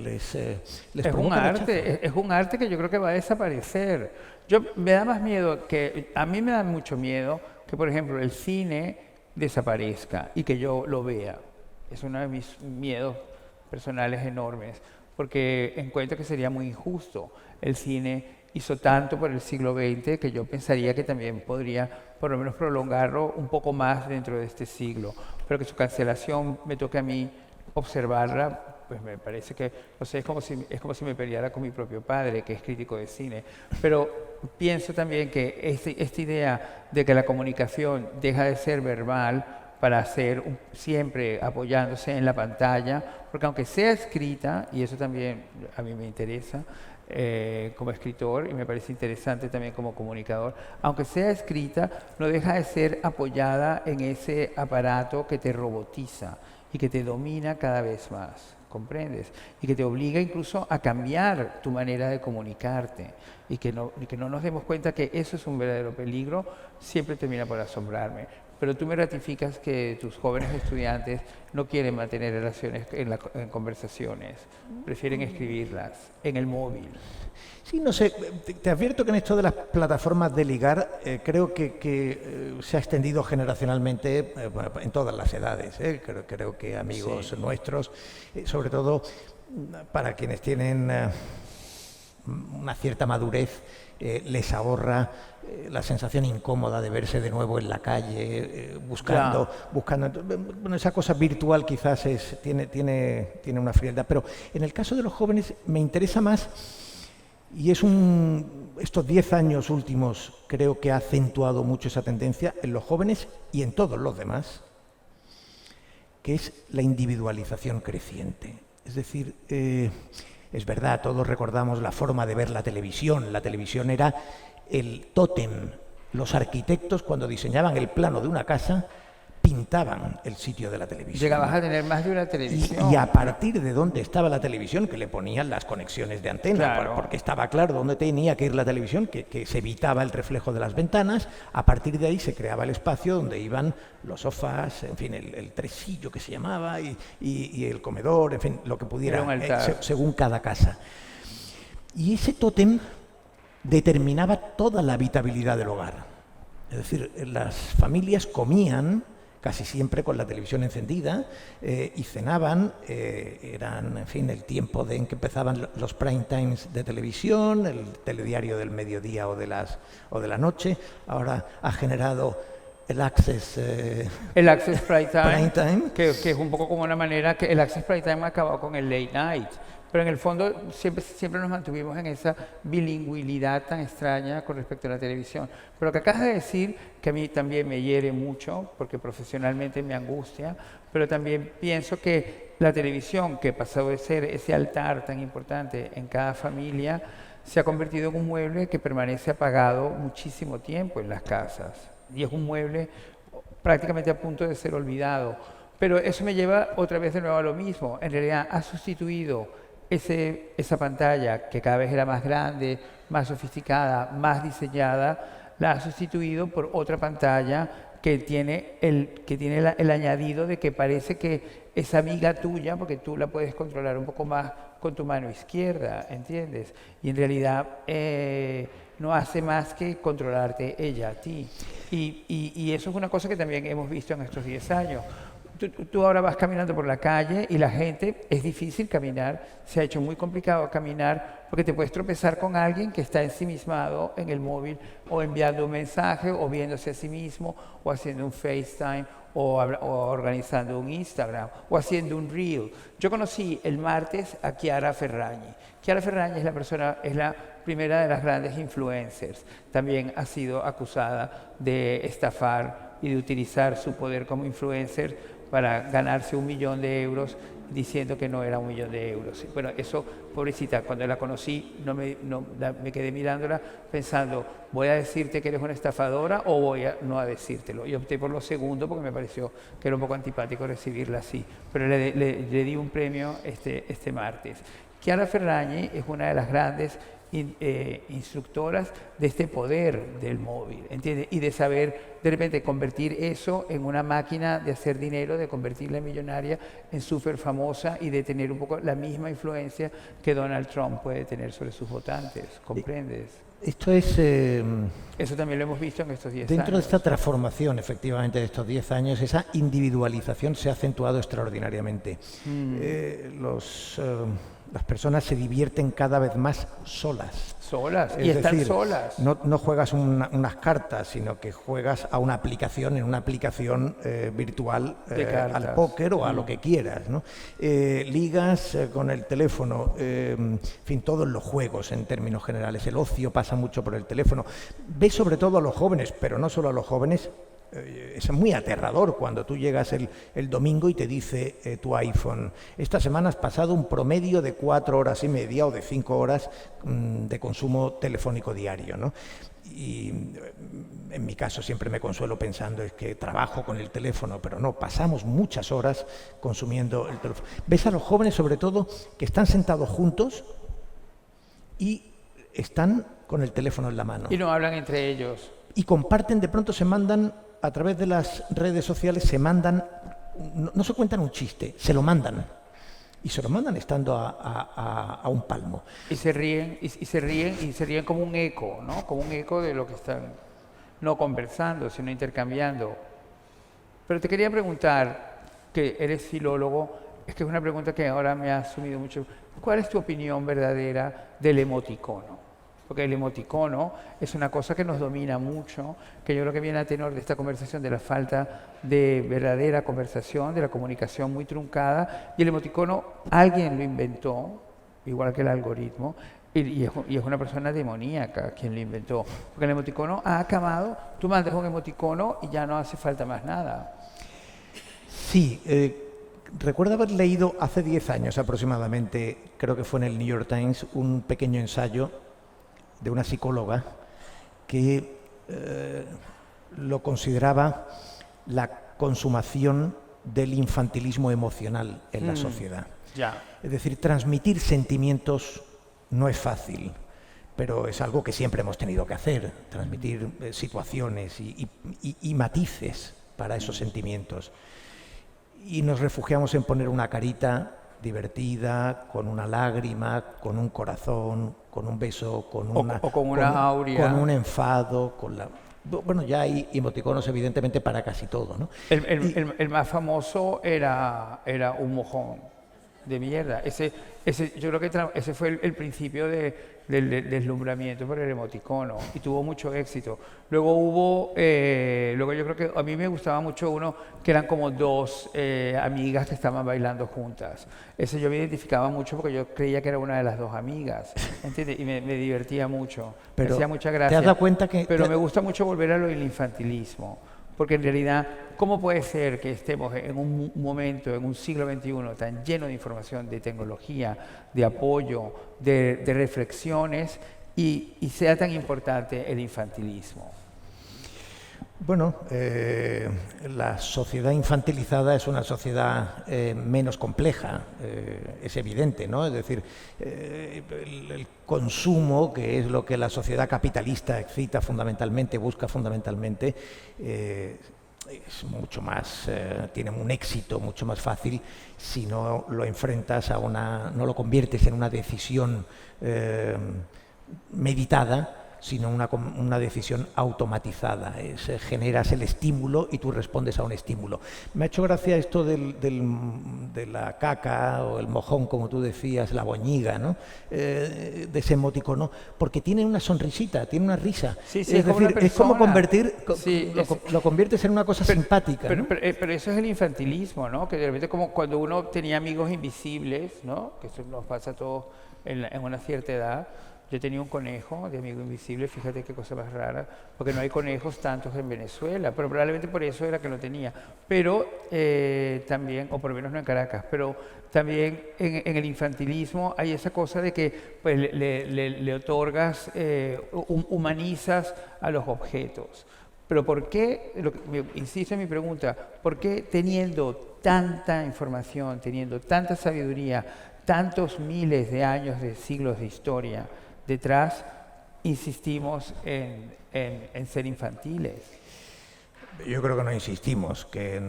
les Es un provoca rechazo. arte, es un arte que yo creo que va a desaparecer. Me da más miedo que, a mí me da mucho miedo que, por ejemplo, el cine desaparezca y que yo lo vea. Es uno de mis miedos personales enormes, porque encuentro que sería muy injusto. El cine hizo tanto por el siglo XX que yo pensaría que también podría por lo menos prolongarlo un poco más dentro de este siglo, pero que su cancelación me toque a mí observarla, pues me parece que, no sé, es como si me peleara con mi propio padre, que es crítico de cine, pero pienso también que esta idea de que la comunicación deja de ser verbal para ser siempre apoyándose en la pantalla, porque aunque sea escrita, y eso también a mí me interesa como escritor y me parece interesante también como comunicador, aunque sea escrita, no deja de ser apoyada en ese aparato que te robotiza y que te domina cada vez más, ¿comprendes? Y que te obliga incluso a cambiar tu manera de comunicarte y que no nos demos cuenta que eso es un verdadero peligro, siempre termina por asombrarme. Pero tú me ratificas que tus jóvenes estudiantes no quieren mantener relaciones en conversaciones, prefieren escribirlas en el móvil. Sí, no sé, te advierto que en esto de las plataformas de ligar creo que se ha extendido generacionalmente en todas las edades. Creo que amigos nuestros, sobre todo para quienes tienen una cierta madurez, les ahorra la sensación incómoda de verse de nuevo en la calle, buscando. Bueno, esa cosa virtual quizás tiene una frialdad, pero en el caso de los jóvenes me interesa más, y estos 10 años últimos creo que ha acentuado mucho esa tendencia en los jóvenes y en todos los demás, que es la individualización creciente. Es decir, es verdad, todos recordamos la forma de ver la televisión. La televisión era el tótem. Los arquitectos, cuando diseñaban el plano de una casa, pintaban el sitio de la televisión. Llegabas a tener más de una televisión. Y a partir de dónde estaba la televisión, que le ponían las conexiones de antena, Claro. porque estaba claro dónde tenía que ir la televisión, que se evitaba el reflejo de las ventanas. A partir de ahí se creaba el espacio donde iban los sofás, en fin, el tresillo que se llamaba, y el comedor, en fin, lo que pudiera, según cada casa. Y ese tótem determinaba toda la habitabilidad del hogar. Es decir, las familias comían casi siempre con la televisión encendida, y cenaban, eran, en fin, el tiempo en que empezaban los prime times de televisión, el telediario del mediodía o de la noche. Ahora ha generado el Access Prime Prime Time. Que es un poco como una manera que el Access Prime Time ha acabado con el Late Night. Pero en el fondo siempre nos mantuvimos en esa bilingüilidad tan extraña con respecto a la televisión. Pero lo que acabas de decir, que a mí también me hiere mucho, porque profesionalmente me angustia, pero también pienso que la televisión, que pasó de ser ese altar tan importante en cada familia, se ha convertido en un mueble que permanece apagado muchísimo tiempo en las casas. Y es un mueble prácticamente a punto de ser olvidado. Pero eso me lleva otra vez de nuevo a lo mismo. En realidad ha sustituido esa pantalla, que cada vez era más grande, más sofisticada, más diseñada, la ha sustituido por otra pantalla que tiene el añadido de que parece que es amiga tuya, porque tú la puedes controlar un poco más con tu mano izquierda, ¿entiendes? Y en realidad no hace más que controlarte ella a ti. Y eso es una cosa que también hemos visto en estos 10 años. tú ahora vas caminando por la calle y la gente, es difícil caminar, se ha hecho muy complicado caminar porque te puedes tropezar con alguien que está ensimismado en el móvil o enviando un mensaje o viéndose a sí mismo o haciendo un FaceTime o organizando un Instagram o haciendo un Reel. Yo conocí el martes a Chiara Ferragni. Chiara Ferragni es la primera de las grandes influencers. También ha sido acusada de estafar y de utilizar su poder como influencer para ganarse 1 millón de euros diciendo que no era 1 millón de euros. Bueno, eso, pobrecita, cuando la conocí me quedé mirándola pensando, ¿voy a decirte que eres una estafadora o voy a no a decírtelo? Y opté por lo segundo porque me pareció que era un poco antipático recibirla así. Pero le di un premio este martes. Chiara Ferragni es una de las grandes instructoras de este poder del móvil, ¿entiendes? Y de saber de repente convertir eso en una máquina de hacer dinero, de convertirla en millonaria, en súper famosa y de tener un poco la misma influencia que Donald Trump puede tener sobre sus votantes, ¿comprendes? Esto es... Eso también lo hemos visto en estos 10 años. Dentro de esta transformación, efectivamente, de estos 10 años, esa individualización se ha acentuado extraordinariamente. Las personas se divierten cada vez más solas. Solas, Es y están decir, solas. No juegas unas cartas, sino que juegas a una aplicación, en una aplicación virtual, De cartas. al póker o a lo que quieras, ¿no? Ligas con el teléfono, en fin, todos los juegos en términos generales. El ocio pasa mucho por el teléfono. Ves sobre todo a los jóvenes, pero no solo a los jóvenes. Es muy aterrador cuando tú llegas el domingo y te dice tu iPhone, esta semana has pasado un promedio de 4 horas y media o de 5 horas de consumo telefónico diario, ¿no? Y en mi caso siempre me consuelo pensando es que trabajo con el teléfono, pero no, pasamos muchas horas consumiendo el teléfono. Ves a los jóvenes sobre todo que están sentados juntos y están con el teléfono en la mano. Y no hablan entre ellos. Y comparten, de pronto se mandan, a través de las redes sociales, se mandan, no se cuentan un chiste, se lo mandan. Y se lo mandan estando a un palmo. Y se ríen, y se ríen como un eco, ¿no? Como un eco de lo que están, no conversando, sino intercambiando. Pero te quería preguntar, que eres filólogo, es que es una pregunta que ahora me ha asumido mucho. ¿Cuál es tu opinión verdadera del emoticono? Porque el emoticono es una cosa que nos domina mucho, que yo creo que viene a tenor de esta conversación, de la falta de verdadera conversación, de la comunicación muy truncada. Y el emoticono alguien lo inventó, igual que el algoritmo, y es una persona demoníaca quien lo inventó. Porque el emoticono ha acabado, tú mandas un emoticono y ya no hace falta más nada. Sí, recuerdo haber leído hace 10 años aproximadamente, creo que fue en el New York Times, un pequeño ensayo de una psicóloga que lo consideraba la consumación del infantilismo emocional en la sociedad. Ya. Es decir, transmitir sentimientos no es fácil, pero es algo que siempre hemos tenido que hacer, transmitir situaciones y matices para esos sentimientos. Y nos refugiamos en poner una carita divertida, con una lágrima, con un corazón, con un beso, con una... O con una aurea. Con un enfado, con la... Bueno, ya hay emoticonos evidentemente para casi todo, ¿no? El más famoso era un mojón de mierda. Yo creo que ese fue el principio del deslumbramiento por el emoticono y tuvo mucho éxito. Luego yo creo que a mí me gustaba mucho uno que eran como 2 amigas que estaban bailando juntas. Ese yo me identificaba mucho porque yo creía que era una de las 2 amigas, ¿entiendes? Y me divertía mucho, me hacía mucha gracia. ¿Te has dado cuenta que...? Pero me gusta mucho volver a lo del infantilismo. Porque en realidad, ¿cómo puede ser que estemos en un momento, en un siglo XXI tan lleno de información, de tecnología, de apoyo, de reflexiones, y sea tan importante el infantilismo? Bueno, la sociedad infantilizada es una sociedad menos compleja, es evidente, ¿no? Es decir, el consumo, que es lo que la sociedad capitalista excita fundamentalmente, busca fundamentalmente, es mucho más, tiene un éxito mucho más fácil si no lo enfrentas no lo conviertes en una decisión meditada sino una decisión automatizada. Generas el estímulo y tú respondes a un estímulo. Me ha hecho gracia esto de la caca o el mojón, como tú decías, la boñiga, ¿no? De ese emoticono, porque tiene una sonrisita, tiene una risa. Sí, es como decir, una es como persona. lo conviertes en una cosa simpática. ¿no? Pero eso es el infantilismo, ¿no? Que de repente como cuando uno tenía amigos invisibles, ¿no? Que eso nos pasa a todos en una cierta edad. Yo tenía un conejo de amigo invisible, fíjate qué cosa más rara, porque no hay conejos tantos en Venezuela, pero probablemente por eso era que lo tenía. Pero también, o por lo menos no en Caracas, pero también en el infantilismo hay esa cosa de que pues, le otorgas, humanizas a los objetos. Pero ¿por qué, insisto en mi pregunta, por qué teniendo tanta información, teniendo tanta sabiduría, tantos miles de años, de siglos de historia detrás, insistimos en ser infantiles? Yo creo que no insistimos, que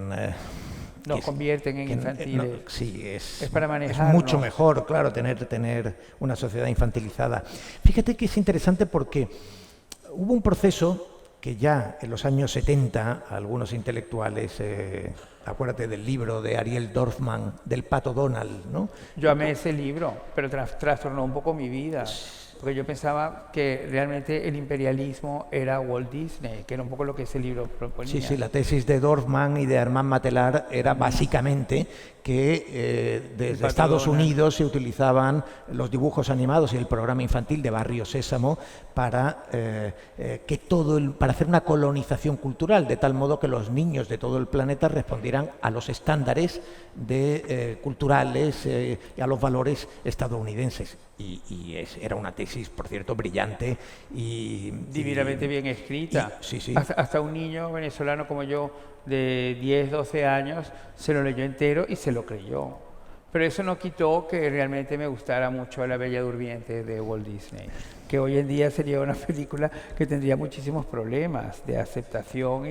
Nos convierten en infantiles. Sí, es para manejarnos. Es mucho mejor, claro, tener una sociedad infantilizada. Fíjate que es interesante porque hubo un proceso que ya en los años 70 algunos intelectuales, acuérdate del libro de Ariel Dorfman, del Pato Donald, ¿no? Yo amé ese libro, pero trastornó un poco mi vida. Porque yo pensaba que realmente el imperialismo era Walt Disney, que era un poco lo que ese libro proponía. Sí, sí, la tesis de Dorfman y de Armand Matelar era básicamente que desde Estados Unidos se utilizaban los dibujos animados y el programa infantil de Barrio Sésamo para, para hacer una colonización cultural, de tal modo que los niños de todo el planeta respondieran a los estándares culturales y a los valores estadounidenses. Era una tesis, por cierto, brillante y divinamente bien escrita. Sí, sí. Hasta un niño venezolano como yo, de 10, 12 años, se lo leyó entero y se lo creyó. Pero eso no quitó que realmente me gustara mucho La Bella Durmiente de Walt Disney, que hoy en día sería una película que tendría muchísimos problemas de aceptación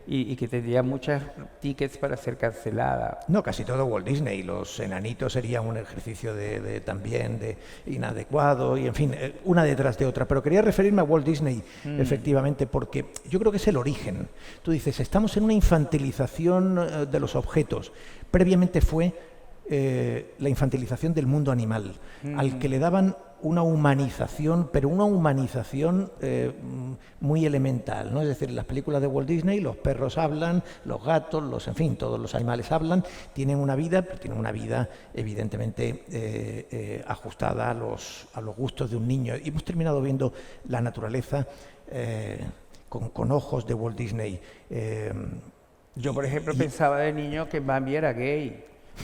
y que tendría muchos tickets para ser cancelada. No, casi todo Walt Disney. Los enanitos serían un ejercicio también de inadecuado y, en fin, una detrás de otra. Pero quería referirme a Walt Disney, efectivamente, porque yo creo que es el origen. Tú dices, estamos en una infantilización de los objetos. Previamente fue la infantilización del mundo animal, al que le daban una humanización, pero una humanización muy elemental, ¿no? Es decir, en las películas de Walt Disney los perros hablan, los gatos, en fin, todos los animales hablan, tienen una vida, pero tienen una vida evidentemente ajustada a los gustos de un niño. Y hemos terminado viendo la naturaleza con ojos de Walt Disney. Yo, por ejemplo, pensaba de niño que Bambi era gay.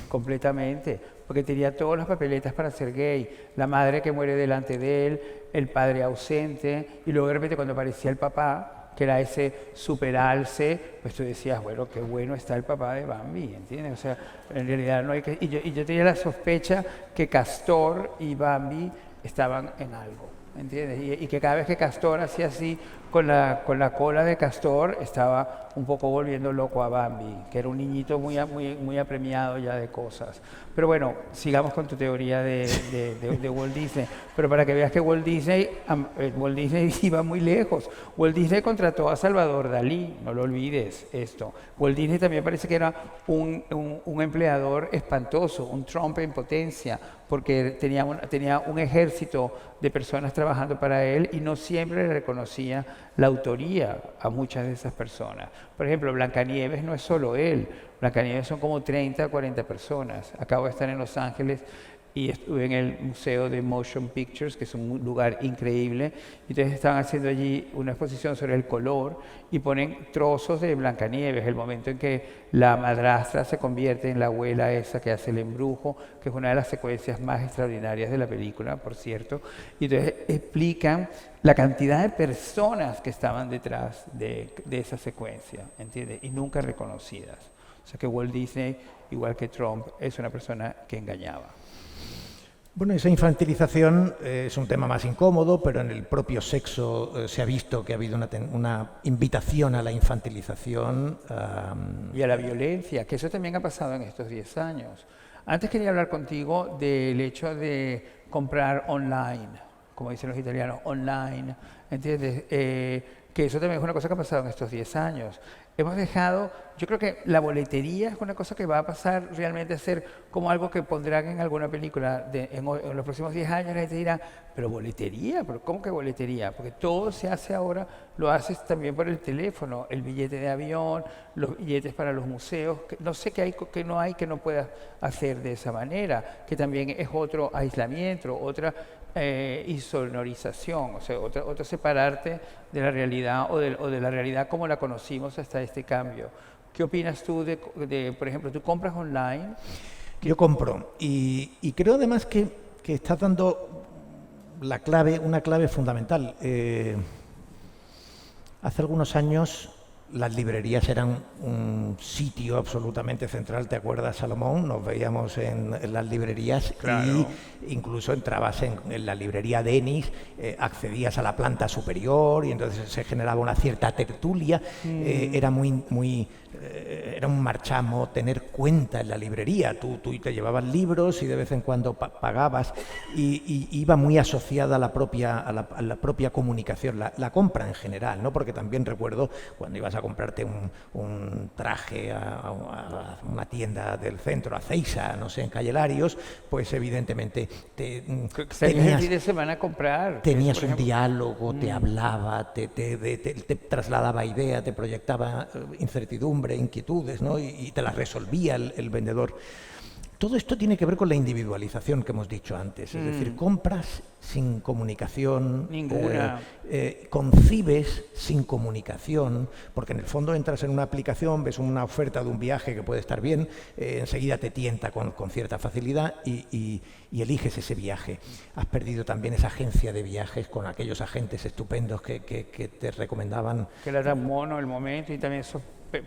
Completamente, porque tenía todas las papeletas para ser gay, la madre que muere delante de él, el padre ausente, y luego de repente cuando aparecía el papá, que era ese superalce, pues tú decías, bueno, qué bueno está el papá de Bambi, ¿entiendes? O sea, en realidad no hay que... Y yo tenía la sospecha que Castor y Bambi estaban en algo, ¿entiendes? Y que cada vez que Castor hacía así con la cola de Castor, estaba un poco volviendo loco a Bambi, que era un niñito muy apremiado ya de cosas. Pero bueno, sigamos con tu teoría de Walt Disney. Pero para que veas que Walt Disney iba muy lejos. Walt Disney contrató a Salvador Dalí, no lo olvides esto. Walt Disney también parece que era un empleador espantoso, un Trump en potencia, porque tenía un ejército de personas trabajando para él y no siempre le reconocía la autoría a muchas de esas personas. Por ejemplo, Blancanieves no es solo él. Blancanieves son como 30 o 40 personas. Acabo de estar en Los Ángeles y estuve en el Museo de Motion Pictures, que es un lugar increíble. Entonces estaban haciendo allí una exposición sobre el color y ponen trozos de Blancanieves, el momento en que la madrastra se convierte en la abuela esa que hace el embrujo, que es una de las secuencias más extraordinarias de la película, por cierto. Y entonces explican la cantidad de personas que estaban detrás de esa secuencia, ¿entiendes? Y nunca reconocidas. O sea que Walt Disney, igual que Trump, es una persona que engañaba. Bueno, esa infantilización es un tema más incómodo, pero en el propio sexo se ha visto que ha habido una invitación a la infantilización. Y a la violencia, que eso también ha pasado en estos 10 años. Antes quería hablar contigo del hecho de comprar online. como dicen los italianos, online, ¿entiendes? Que eso también es una cosa que ha pasado en estos 10 años. Hemos dejado, yo creo que la boletería es una cosa que va a pasar realmente a ser como algo que pondrán en alguna película en los próximos 10 años. La gente dirá, pero boletería, ¿pero cómo que boletería? Porque todo se hace ahora, lo haces también por el teléfono, el billete de avión, los billetes para los museos, que no sé qué hay que no hay que no puedas hacer de esa manera, que también es otro aislamiento, otra insonorización, o sea, otra separarte de la realidad o de la realidad como la conocimos hasta este cambio. ¿Qué opinas tú por ejemplo, tú compras online? Yo compro y creo además que estás dando una clave fundamental. Hace algunos años las librerías eran un sitio absolutamente central, ¿te acuerdas, Salomón? Nos veíamos en las librerías. Claro. Y incluso entrabas en la librería Denis, accedías a la planta superior y entonces se generaba una cierta tertulia. Era era un marchamo tener cuenta en la librería. Tú te llevabas libros y de vez en cuando pagabas y iba muy asociada a la propia comunicación, la compra en general, ¿no? Porque también recuerdo cuando ibas a comprarte un traje a una tienda del centro, a Ceiza, no sé, en Calle Larios, pues evidentemente tenías el fin de semana a comprar. Tenías un diálogo, te hablaba, te trasladaba ideas, te proyectaba incertidumbre, inquietudes, ¿no? Y te las resolvía el vendedor. Todo esto tiene que ver con la individualización que hemos dicho antes, es decir, compras sin comunicación, ninguna, concibes sin comunicación, porque en el fondo entras en una aplicación, ves una oferta de un viaje que puede estar bien, enseguida te tienta con cierta facilidad y eliges ese viaje. Has perdido también esa agencia de viajes con aquellos agentes estupendos que te recomendaban. Que era tan mono el momento y también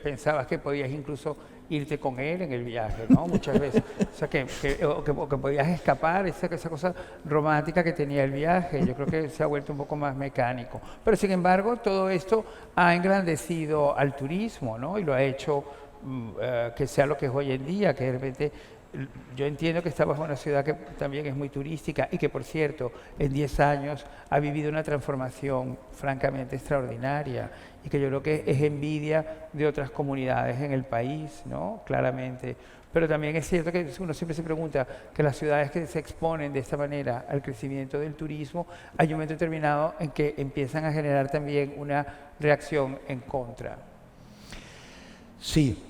pensabas que podías incluso irte con él en el viaje, ¿no? Muchas veces. O sea, que podías escapar, esa cosa romántica que tenía el viaje. Yo creo que se ha vuelto un poco más mecánico. Pero, sin embargo, todo esto ha engrandecido al turismo, ¿no? Y lo ha hecho que sea lo que es hoy en día, que de repente... Yo entiendo que estamos en una ciudad que también es muy turística y que, por cierto, en 10 años ha vivido una transformación francamente extraordinaria y que yo creo que es envidia de otras comunidades en el país, ¿no? Claramente. Pero también es cierto que uno siempre se pregunta que las ciudades que se exponen de esta manera al crecimiento del turismo, hay un momento determinado en que empiezan a generar también una reacción en contra. Sí.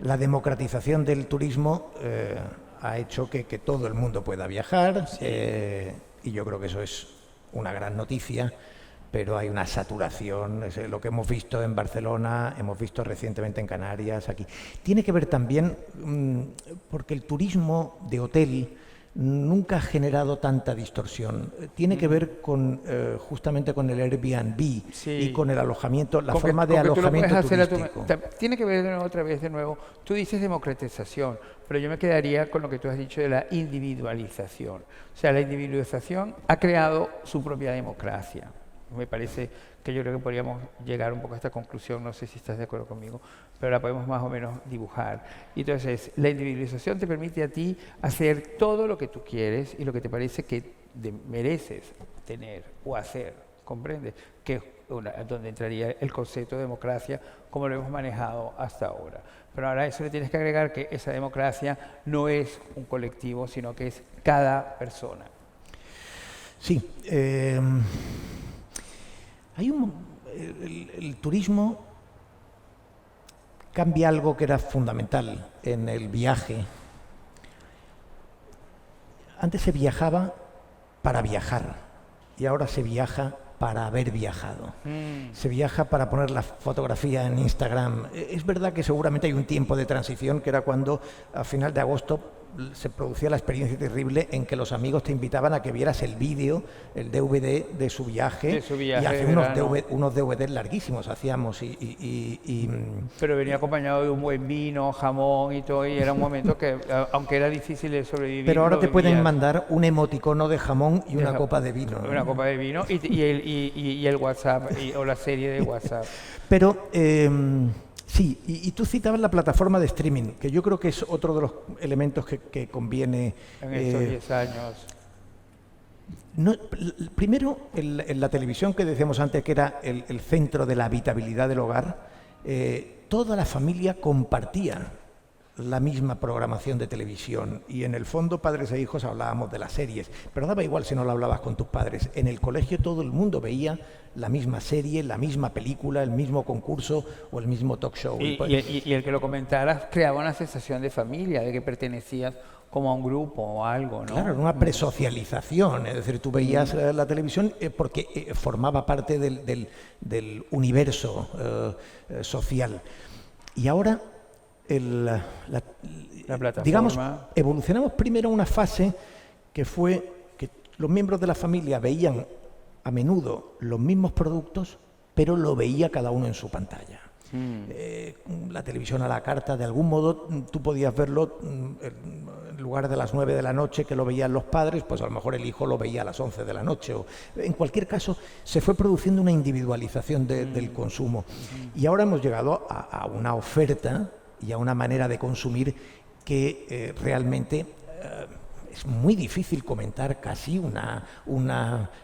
La democratización del turismo ha hecho que todo el mundo pueda viajar, sí. Y yo creo que eso es una gran noticia, pero hay una saturación, es lo que hemos visto en Barcelona, hemos visto recientemente en Canarias, aquí. Tiene que ver también porque el turismo de hotel nunca ha generado tanta distorsión. Tiene que ver justamente con el Airbnb, sí. Y con el alojamiento, la forma de alojamiento turístico. Tiene que ver otra vez de nuevo. Tú dices democratización, pero yo me quedaría con lo que tú has dicho de la individualización. O sea, la individualización ha creado su propia democracia. Me parece que yo creo que podríamos llegar un poco a esta conclusión, no sé si estás de acuerdo conmigo, pero la podemos más o menos dibujar. Y entonces, la individualización te permite a ti hacer todo lo que tú quieres y lo que te parece que mereces tener o hacer, ¿comprendes? Que es donde entraría el concepto de democracia como lo hemos manejado hasta ahora. Pero ahora a eso le tienes que agregar que esa democracia no es un colectivo, sino que es cada persona. Sí. El turismo cambia algo que era fundamental en el viaje. Antes se viajaba para viajar y ahora se viaja para haber viajado. Se viaja para poner la fotografía en Instagram. Es verdad que seguramente hay un tiempo de transición que era cuando a final de agosto se producía la experiencia terrible en que los amigos te invitaban a que vieras el vídeo, el DVD de su viaje, y hace unos DVDs larguísimos hacíamos pero venía acompañado de un buen vino, jamón y todo, y era un momento que, aunque era difícil de sobrevivir... Pero ahora te pueden mandar un emoticono de jamón y una copa de vino, ¿no? Una copa de vino y el WhatsApp, o la serie de WhatsApp. Pero... Sí, y tú citabas la plataforma de streaming, que yo creo que es otro de los elementos que conviene. En estos 10 años. Primero, en la televisión que decíamos antes que era el centro de la habitabilidad del hogar, toda la familia compartía la misma programación de televisión y en el fondo padres e hijos hablábamos de las series, pero daba igual si no lo hablabas con tus padres. En el colegio todo el mundo veía la misma serie, la misma película, el mismo concurso o el mismo talk show. Y el que lo comentaras creaba una sensación de familia, de que pertenecías como a un grupo o algo, ¿no? Claro, era una presocialización, es decir, tú veías la televisión porque formaba parte del universo social. Y ahora, la plataforma. digamos, evolucionamos primero a una fase que fue que los miembros de la familia veían a menudo los mismos productos, pero lo veía cada uno en su pantalla. La televisión a la carta, de algún modo tú podías verlo en lugar de las 9 de la noche que lo veían los padres, pues a lo mejor el hijo lo veía a las 11 de la noche. En cualquier caso, se fue produciendo una individualización del consumo. Y ahora hemos llegado a una oferta y a una manera de consumir que realmente es muy difícil comentar casi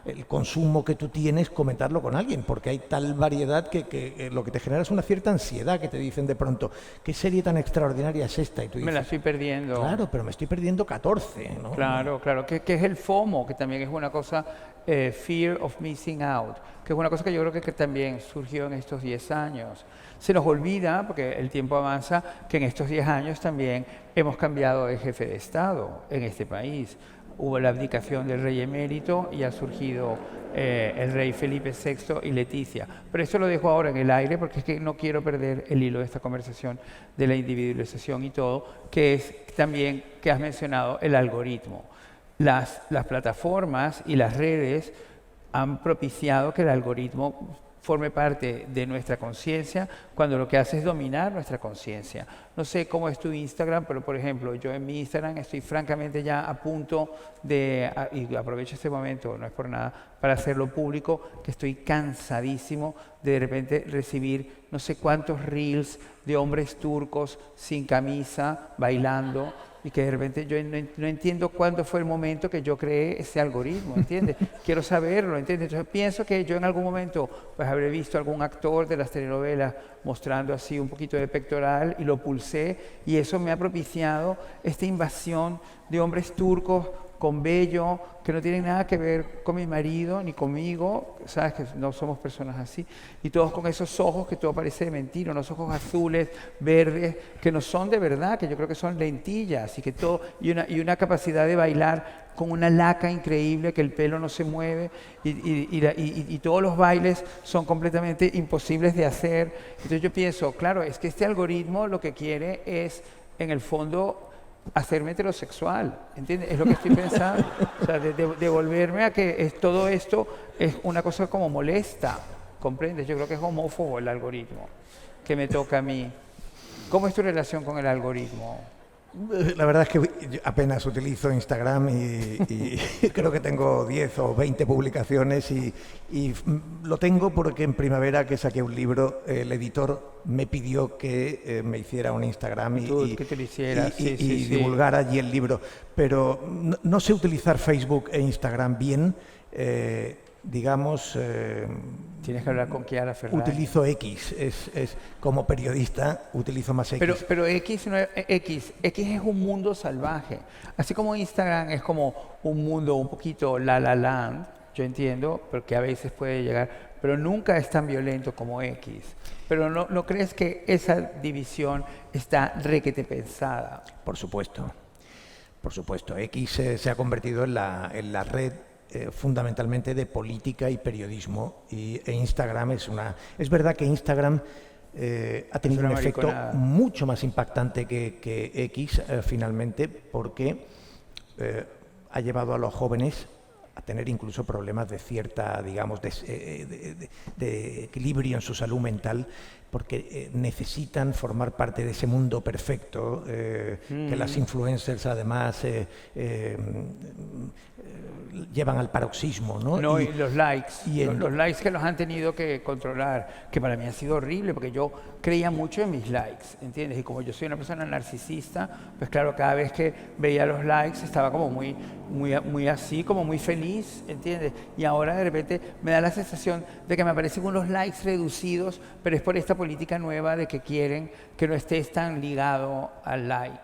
el consumo que tú tienes, comentarlo con alguien, porque hay tal variedad que lo que te genera es una cierta ansiedad, que te dicen de pronto, ¿qué serie tan extraordinaria es esta? Y tú dices, me la estoy perdiendo. Claro, pero me estoy perdiendo 14, ¿no? Claro, que es el FOMO, que también es una cosa, Fear of Missing Out, que es una cosa que yo creo que también surgió en estos 10 años. Se nos olvida, porque el tiempo avanza, que en estos 10 años también hemos cambiado de jefe de Estado en este país. Hubo la abdicación del rey emérito y ha surgido el rey Felipe VI y Leticia. Pero esto lo dejo ahora en el aire porque es que no quiero perder el hilo de esta conversación de la individualización y todo, que es también, que has mencionado, el algoritmo. Las plataformas y las redes han propiciado que el algoritmo forme parte de nuestra conciencia cuando lo que hace es dominar nuestra conciencia. No sé cómo es tu Instagram, pero por ejemplo, yo en mi Instagram estoy francamente ya a punto de, y aprovecho este momento, no es por nada, para hacerlo público, que estoy cansadísimo de repente recibir no sé cuántos reels de hombres turcos sin camisa, bailando, y que de repente yo no entiendo cuándo fue el momento que yo creé ese algoritmo, ¿entiendes? Quiero saberlo, ¿entiendes? Entonces pienso que yo en algún momento pues habré visto algún actor de las telenovelas mostrando así un poquito de pectoral y lo pulsé y eso me ha propiciado esta invasión de hombres turcos con vello, que no tienen nada que ver con mi marido ni conmigo, sabes que no somos personas así, y todos con esos ojos que todo parece de mentira, unos ojos azules, verdes, que no son de verdad, que yo creo que son lentillas, y que todo, y una capacidad de bailar con una laca increíble, que el pelo no se mueve, y todos los bailes son completamente imposibles de hacer. Entonces yo pienso, claro, es que este algoritmo lo que quiere es, en el fondo, hacerme heterosexual, ¿entiendes? Es lo que estoy pensando. O sea, de volverme a que todo esto es una cosa como molesta, ¿comprendes? Yo creo que es homófobo el algoritmo que me toca a mí. ¿Cómo es tu relación con el algoritmo? La verdad es que yo apenas utilizo Instagram y creo que tengo 10 o 20 publicaciones y lo tengo porque en primavera que saqué un libro, el editor me pidió que me hiciera un Instagram que te lo hicieras, y sí. divulgara allí el libro. Pero no sé utilizar Facebook e Instagram bien, digamos... Tienes que hablar con Chiara Ferrari. Utilizo X, como periodista utilizo más X. Pero X es un mundo salvaje. Así como Instagram es como un mundo un poquito la land, yo entiendo, porque a veces puede llegar, pero nunca es tan violento como X. Pero ¿no crees que esa división está requete pensada? Por supuesto. X se ha convertido en la red fundamentalmente de política y periodismo e Instagram es verdad que Instagram ha tenido un efecto mucho más impactante que X finalmente porque ha llevado a los jóvenes a tener incluso problemas de cierta, digamos, de equilibrio en su salud mental, porque necesitan formar parte de ese mundo perfecto, que las influencers además llevan al paroxismo, ¿no? No, y los likes, y los likes que los han tenido que controlar, que para mí ha sido horrible, porque yo creía mucho en mis likes, ¿entiendes? Y como yo soy una persona narcisista, pues claro, cada vez que veía los likes estaba como muy así, como muy feliz, ¿entiendes? Y ahora de repente me da la sensación de que me aparecen unos likes reducidos, pero es por esta política nueva de que quieren que no estés tan ligado al like,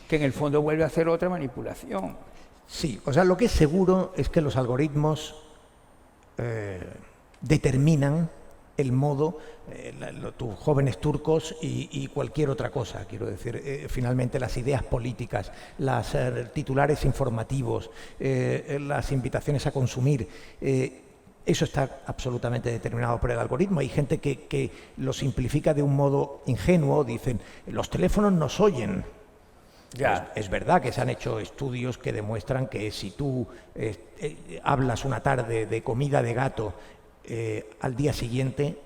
que en el fondo vuelve a ser otra manipulación. Sí, o sea, lo que es seguro es que los algoritmos determinan el modo, tus jóvenes turcos y cualquier otra cosa, quiero decir, finalmente las ideas políticas, los titulares informativos, las invitaciones a consumir, eso está absolutamente determinado por el algoritmo. Hay gente que lo simplifica de un modo ingenuo, dicen, los teléfonos nos oyen. Ya. Es verdad que se han hecho estudios que demuestran que si tú hablas una tarde de comida de gato, al día siguiente,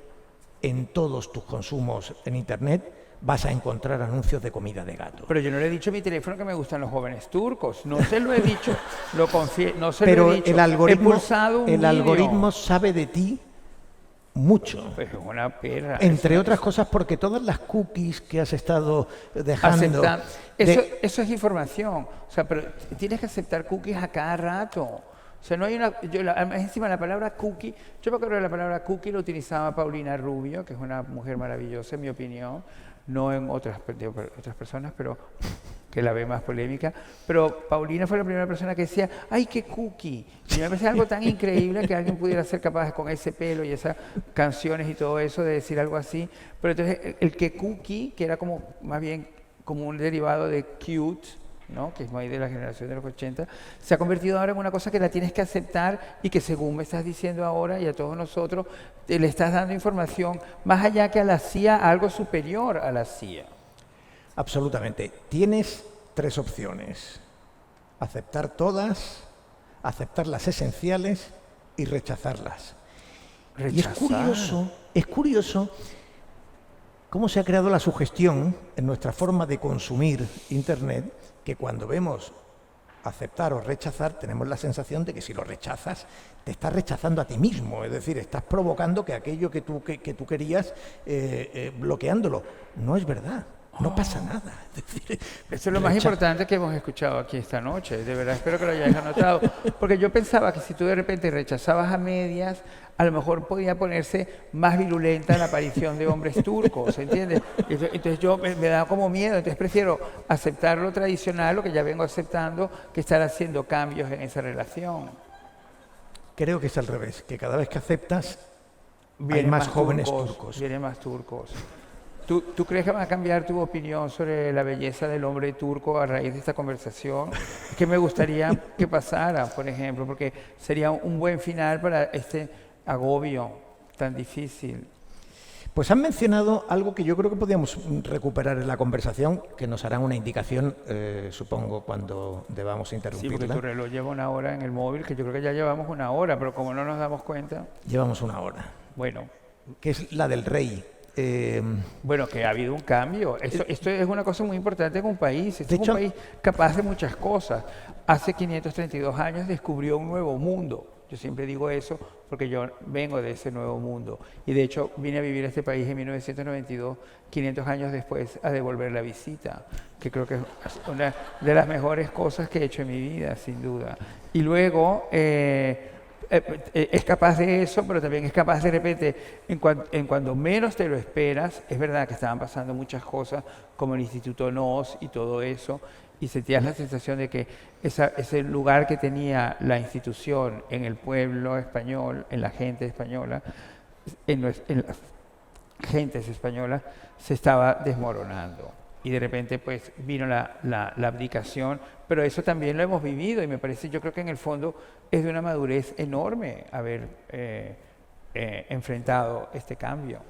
en todos tus consumos en Internet, vas a encontrar anuncios de comida de gato. Pero yo no le he dicho a mi teléfono que me gustan los jóvenes turcos. No se lo he dicho, lo confieso, no se Pero lo he dicho. el algoritmo, he pulsado un el vídeo. algoritmo sabe de ti mucho. Pues es una perra. Entre otras cosas porque todas las cookies que has estado dejando... Eso es información. O sea, pero tienes que aceptar cookies a cada rato. O sea, no hay una... encima la palabra cookie... Yo me acuerdo de la palabra cookie, lo utilizaba Paulina Rubio, que es una mujer maravillosa, en mi opinión. No en otras personas, pero que la ve más polémica. Pero Paulina fue la primera persona que decía, ¡ay, qué cookie! Y me parece algo tan increíble que alguien pudiera ser capaz con ese pelo y esas canciones y todo eso de decir algo así. Pero entonces el que cookie, que era como más bien como un derivado de cute, ¿no? Que es más de la generación de los 80, se ha convertido ahora en una cosa que la tienes que aceptar y que según me estás diciendo ahora y a todos nosotros, le estás dando información más allá que a la CIA, a algo superior a la CIA. Absolutamente. Tienes tres opciones. Aceptar todas, aceptar las esenciales y rechazarlas. Y es curioso cómo se ha creado la sugestión en nuestra forma de consumir Internet, que cuando vemos aceptar o rechazar, tenemos la sensación de que si lo rechazas, te estás rechazando a ti mismo, es decir, estás provocando que aquello que tú querías, bloqueándolo. No es verdad. No pasa nada. Es decir, eso es lo más importante que hemos escuchado aquí esta noche. De verdad, espero que lo hayáis anotado. Porque yo pensaba que si tú de repente rechazabas a medias, a lo mejor podía ponerse más virulenta la aparición de hombres turcos, ¿entiendes? Entonces yo me da como miedo. Entonces prefiero aceptar lo tradicional, lo que ya vengo aceptando, que estar haciendo cambios en esa relación. Creo que es al revés, que cada vez que aceptas, hay más jóvenes turcos. Vienen más turcos. ¿Tú crees que va a cambiar tu opinión sobre la belleza del hombre turco a raíz de esta conversación? ¿Qué me gustaría que pasara, por ejemplo? Porque sería un buen final para este agobio tan difícil. Pues han mencionado algo que yo creo que podríamos recuperar en la conversación, que nos harán una indicación, supongo, cuando debamos interrumpirla. Sí, porque tu reloj lleva 1 hora en el móvil, que yo creo que ya llevamos 1 hora, pero como no nos damos cuenta... Llevamos 1 hora. Bueno. Que es la del rey. Bueno, que ha habido un cambio. Esto es una cosa muy importante en un país. Este es un país capaz de muchas cosas. Hace 532 años descubrió un nuevo mundo. Yo siempre digo eso porque yo vengo de ese nuevo mundo. Y de hecho vine a vivir a este país en 1992, 500 años después, a devolver la visita, que creo que es una de las mejores cosas que he hecho en mi vida, sin duda. Y luego... es capaz de eso, pero también es capaz de repente, en cuando menos te lo esperas, es verdad que estaban pasando muchas cosas, como el Instituto NOS y todo eso, y sentías la sensación de que ese lugar que tenía la institución en el pueblo español, en la gente española, en las gentes españolas, se estaba desmoronando. Y de repente pues vino la abdicación, pero eso también lo hemos vivido y me parece, yo creo que en el fondo es de una madurez enorme haber enfrentado este cambio.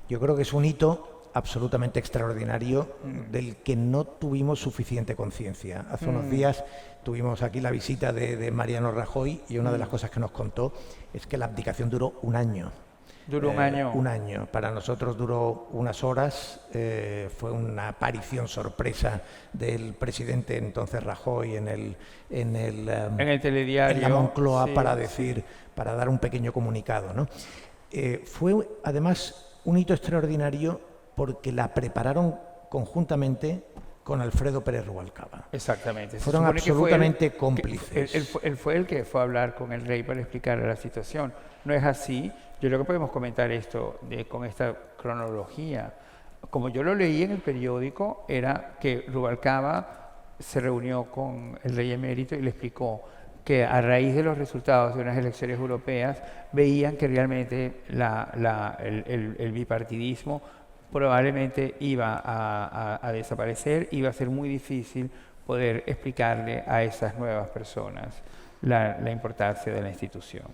Yo creo que es un hito absolutamente extraordinario del que no tuvimos suficiente conciencia. Hace unos días tuvimos aquí la visita de Mariano Rajoy y una de las cosas que nos contó es que la abdicación duró 1 año. Duró un año. Un año. Para nosotros duró unas horas. Fue una aparición sorpresa del presidente entonces Rajoy en el telediario. en la Moncloa, sí, para decir, para dar un pequeño comunicado, ¿no? Fue además un hito extraordinario porque la prepararon conjuntamente con Alfredo Pérez Rubalcaba. Exactamente. Se Fueron supone que absolutamente fue cómplices. él fue el que fue a hablar con el rey para explicarle la situación. No es así. Yo creo que podemos comentar esto con esta cronología. Como yo lo leí en el periódico, era que Rubalcaba se reunió con el rey emérito y le explicó que a raíz de los resultados de unas elecciones europeas veían que realmente el bipartidismo probablemente iba a desaparecer, iba a ser muy difícil poder explicarle a esas nuevas personas la importancia de la institución.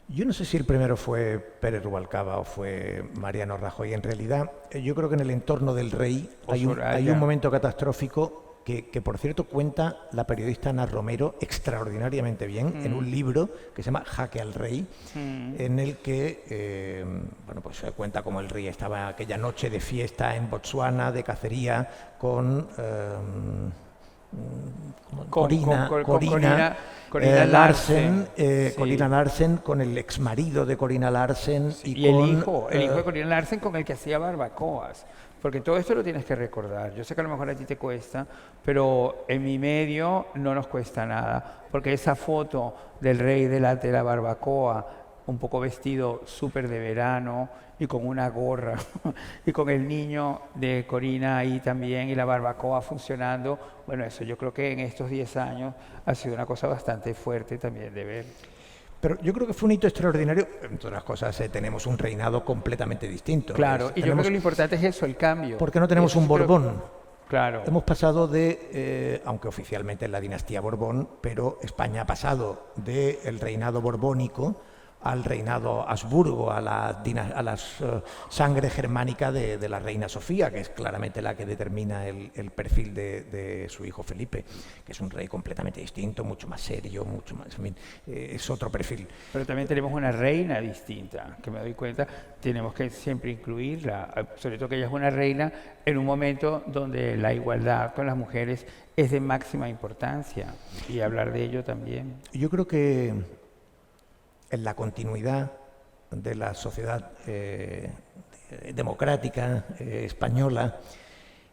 Yo no sé si el primero fue Pérez Rubalcaba o fue Mariano Rajoy. En realidad, yo creo que en el entorno del rey hay un momento catastrófico que, por cierto, cuenta la periodista Ana Romero extraordinariamente bien en un libro que se llama Jaque al Rey, en el que pues se cuenta cómo el rey estaba aquella noche de fiesta en Botsuana, de cacería, con Corina Larsen, sí. Corina Larsen, con el exmarido de Corina Larsen, Sí, y el con hijo de Corina Larsen, con el que hacía barbacoas. Porque todo esto lo tienes que recordar. Yo sé que a lo mejor a ti te cuesta, pero en mi medio no nos cuesta nada. Porque esa foto del rey delante de la barbacoa, un poco vestido súper de verano y con una gorra, y con el niño de Corina ahí también y la barbacoa funcionando, bueno, eso yo creo que en estos 10 años ha sido una cosa bastante fuerte también de ver. Pero yo creo que fue un hito extraordinario. Entre otras cosas, tenemos un reinado completamente distinto. Claro, y yo creo que lo importante es eso, el cambio. Porque no tenemos un Borbón. Claro. Hemos pasado de, aunque oficialmente es la dinastía Borbón, pero España ha pasado del reinado borbónico al reinado Habsburgo, a la sangre germánica de la reina Sofía, que es claramente la que determina el perfil de su hijo Felipe, que es un rey completamente distinto, mucho más serio, mucho más, en fin, es otro perfil. Pero también tenemos una reina distinta, que me doy cuenta, tenemos que siempre incluirla, sobre todo que ella es una reina en un momento donde la igualdad con las mujeres es de máxima importancia, y hablar de ello también. Yo creo que en la continuidad de la sociedad democrática española,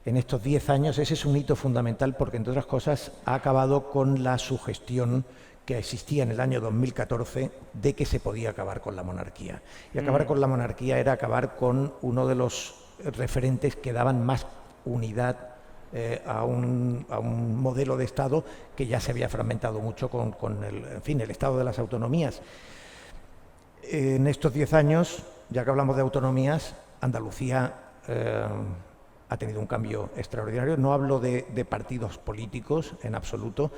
en estos 10 años, ese es un hito fundamental porque, entre otras cosas, ha acabado con la sugestión que existía en el año 2014 de que se podía acabar con la monarquía. Y acabar con la monarquía era acabar con uno de los referentes que daban más unidad a un modelo de Estado que ya se había fragmentado mucho con el Estado de las autonomías. En estos 10 años, ya que hablamos de autonomías, Andalucía ha tenido un cambio extraordinario. No hablo de partidos políticos en absoluto,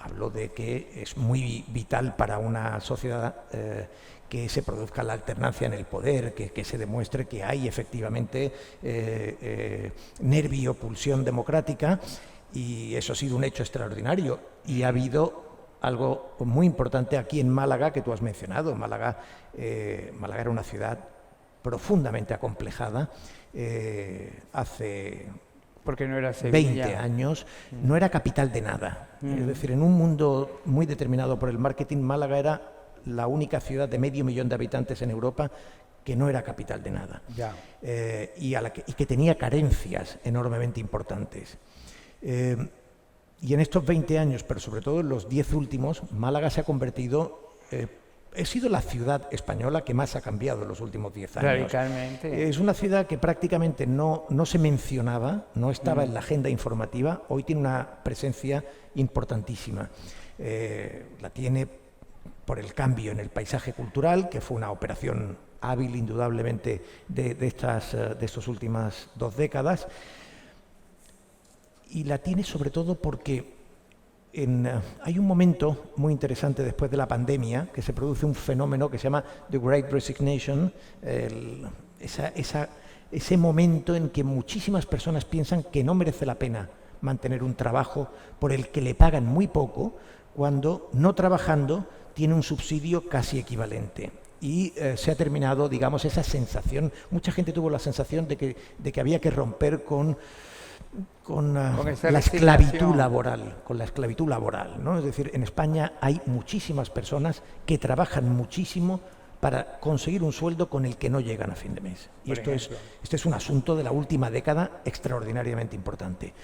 hablo de que es muy vital para una sociedad que se produzca la alternancia en el poder, que se demuestre que hay efectivamente nervio, pulsión democrática, y eso ha sido un hecho extraordinario. Y ha habido algo muy importante aquí en Málaga, que tú has mencionado. Málaga era una ciudad profundamente acomplejada hace porque no era Sevilla. 20 años, no era capital de nada. Es decir, en un mundo muy determinado por el marketing, Málaga era la única ciudad de 500.000 de habitantes en Europa que no era capital de nada. Ya. Y que tenía carencias enormemente importantes. Y en estos 20 años, pero sobre todo en los 10 últimos, Málaga se ha convertido, ha sido la ciudad española que más ha cambiado en los últimos 10 años. Radicalmente. Es una ciudad que prácticamente no se mencionaba, no estaba en la agenda informativa. Hoy tiene una presencia importantísima. La tiene por el cambio en el paisaje cultural, que fue una operación hábil indudablemente de estas últimas 2 décadas. Y la tiene sobre todo porque hay un momento muy interesante después de la pandemia, que se produce un fenómeno que se llama The Great Resignation, ese momento en que muchísimas personas piensan que no merece la pena mantener un trabajo por el que le pagan muy poco, cuando no trabajando tiene un subsidio casi equivalente. y se ha terminado, digamos, esa sensación. Mucha gente tuvo la sensación de que había que romper con la esclavitud laboral, ¿no? Es decir, en España hay muchísimas personas que trabajan muchísimo para conseguir un sueldo con el que no llegan a fin de mes. Y este es un asunto de la última década extraordinariamente importante.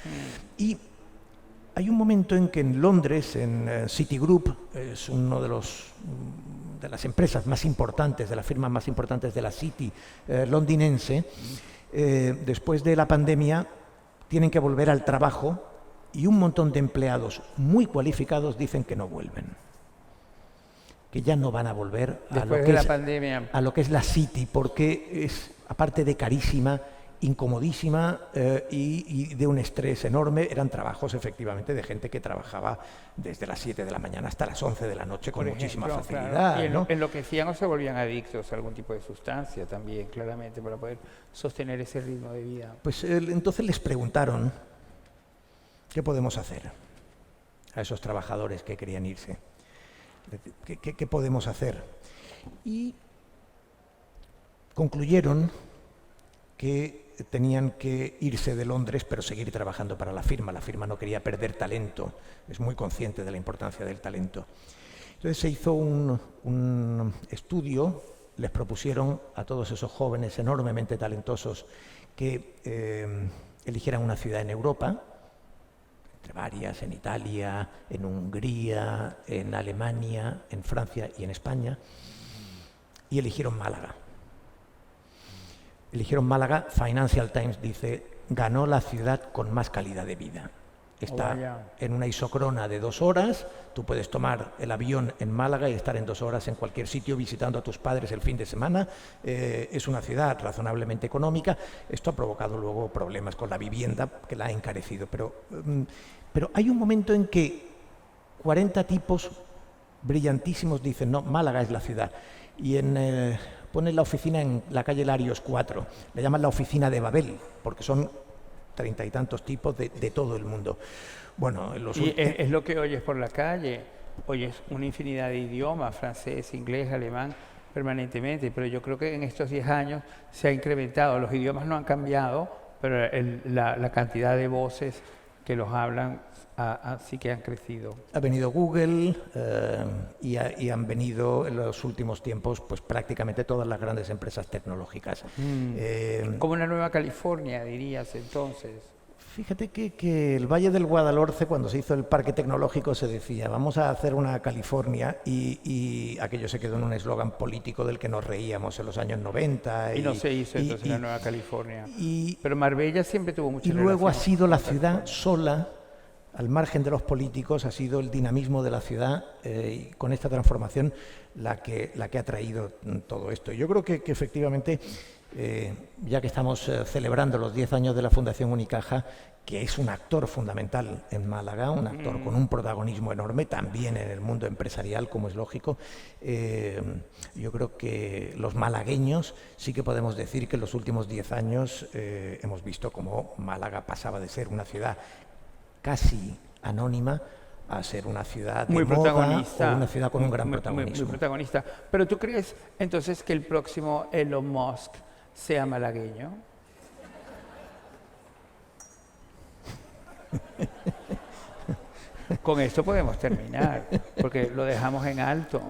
Y hay un momento en que en Londres, en Citigroup, es uno de las empresas más importantes, de las firmas más importantes de la City londinense, después de la pandemia tienen que volver al trabajo y un montón de empleados muy cualificados dicen que no vuelven, que ya no van a volver a lo que es la City, porque es, aparte de carísima, incomodísima y de un estrés enorme. Eran trabajos efectivamente de gente que trabajaba desde las 7 de la mañana hasta las 11 de la noche con muchísima facilidad. Claro. Y ¿no? enloquecían o se volvían adictos a algún tipo de sustancia también, claramente, para poder sostener ese ritmo de vida. Pues entonces les preguntaron, ¿qué podemos hacer a esos trabajadores que querían irse? ¿Qué podemos hacer? Y concluyeron que tenían que irse de Londres, pero seguir trabajando para la firma. La firma no quería perder talento, es muy consciente de la importancia del talento. Entonces se hizo un estudio, les propusieron a todos esos jóvenes enormemente talentosos que eligieran una ciudad en Europa, entre varias, en Italia, en Hungría, en Alemania, en Francia y en España, y eligieron Málaga. Eligieron Málaga. Financial Times dice, ganó la ciudad con más calidad de vida. Está en una isócrona de 2 horas, tú puedes tomar el avión en Málaga y estar en 2 horas en cualquier sitio visitando a tus padres el fin de semana. Es una ciudad razonablemente económica. Esto ha provocado luego problemas con la vivienda que la ha encarecido, pero hay un momento en que 40 tipos brillantísimos dicen, no, Málaga es la ciudad. Y ponen la oficina en la calle Larios 4, le llaman la oficina de Babel, porque son 30 y tantos tipos de todo el mundo. Bueno, es lo que oyes por la calle, oyes una infinidad de idiomas, francés, inglés, alemán, permanentemente, pero yo creo que en estos 10 años se ha incrementado. Los idiomas no han cambiado, pero la cantidad de voces que los hablan sí que han crecido. Ha venido Google y han venido en los últimos tiempos pues prácticamente todas las grandes empresas tecnológicas. Como una nueva California, dirías entonces. Fíjate que el Valle del Guadalhorce, cuando se hizo el parque tecnológico, se decía, vamos a hacer una California, y aquello se quedó en un eslogan político del que nos reíamos en los años 90. Y no se hizo entonces la Nueva California. Pero Marbella siempre tuvo mucha relación. Y luego ha sido la ciudad sola, al margen de los políticos, ha sido el dinamismo de la ciudad y con esta transformación la que ha traído todo esto. Yo creo que efectivamente, ya que estamos celebrando los 10 años de la Fundación Unicaja, que es un actor fundamental en Málaga, un actor con un protagonismo enorme, también en el mundo empresarial, como es lógico, yo creo que los malagueños sí que podemos decir que en los últimos 10 años hemos visto cómo Málaga pasaba de ser una ciudad casi anónima a ser una ciudad de muy moda, protagonista, o una ciudad con un gran protagonismo. Muy protagonista. Pero ¿tú crees entonces que el próximo Elon Musk sea malagueño? Con esto podemos terminar, porque lo dejamos en alto,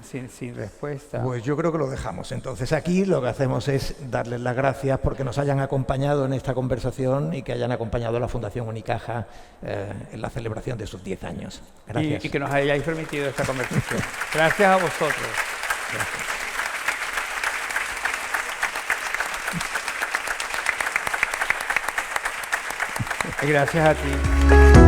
sin respuesta. Pues yo creo que lo dejamos. Entonces aquí lo que hacemos es darles las gracias porque nos hayan acompañado en esta conversación y que hayan acompañado a la Fundación Unicaja en la celebración de sus 10 años. Gracias. Y que nos hayáis permitido esta conversación. Gracias a vosotros. Gracias a ti.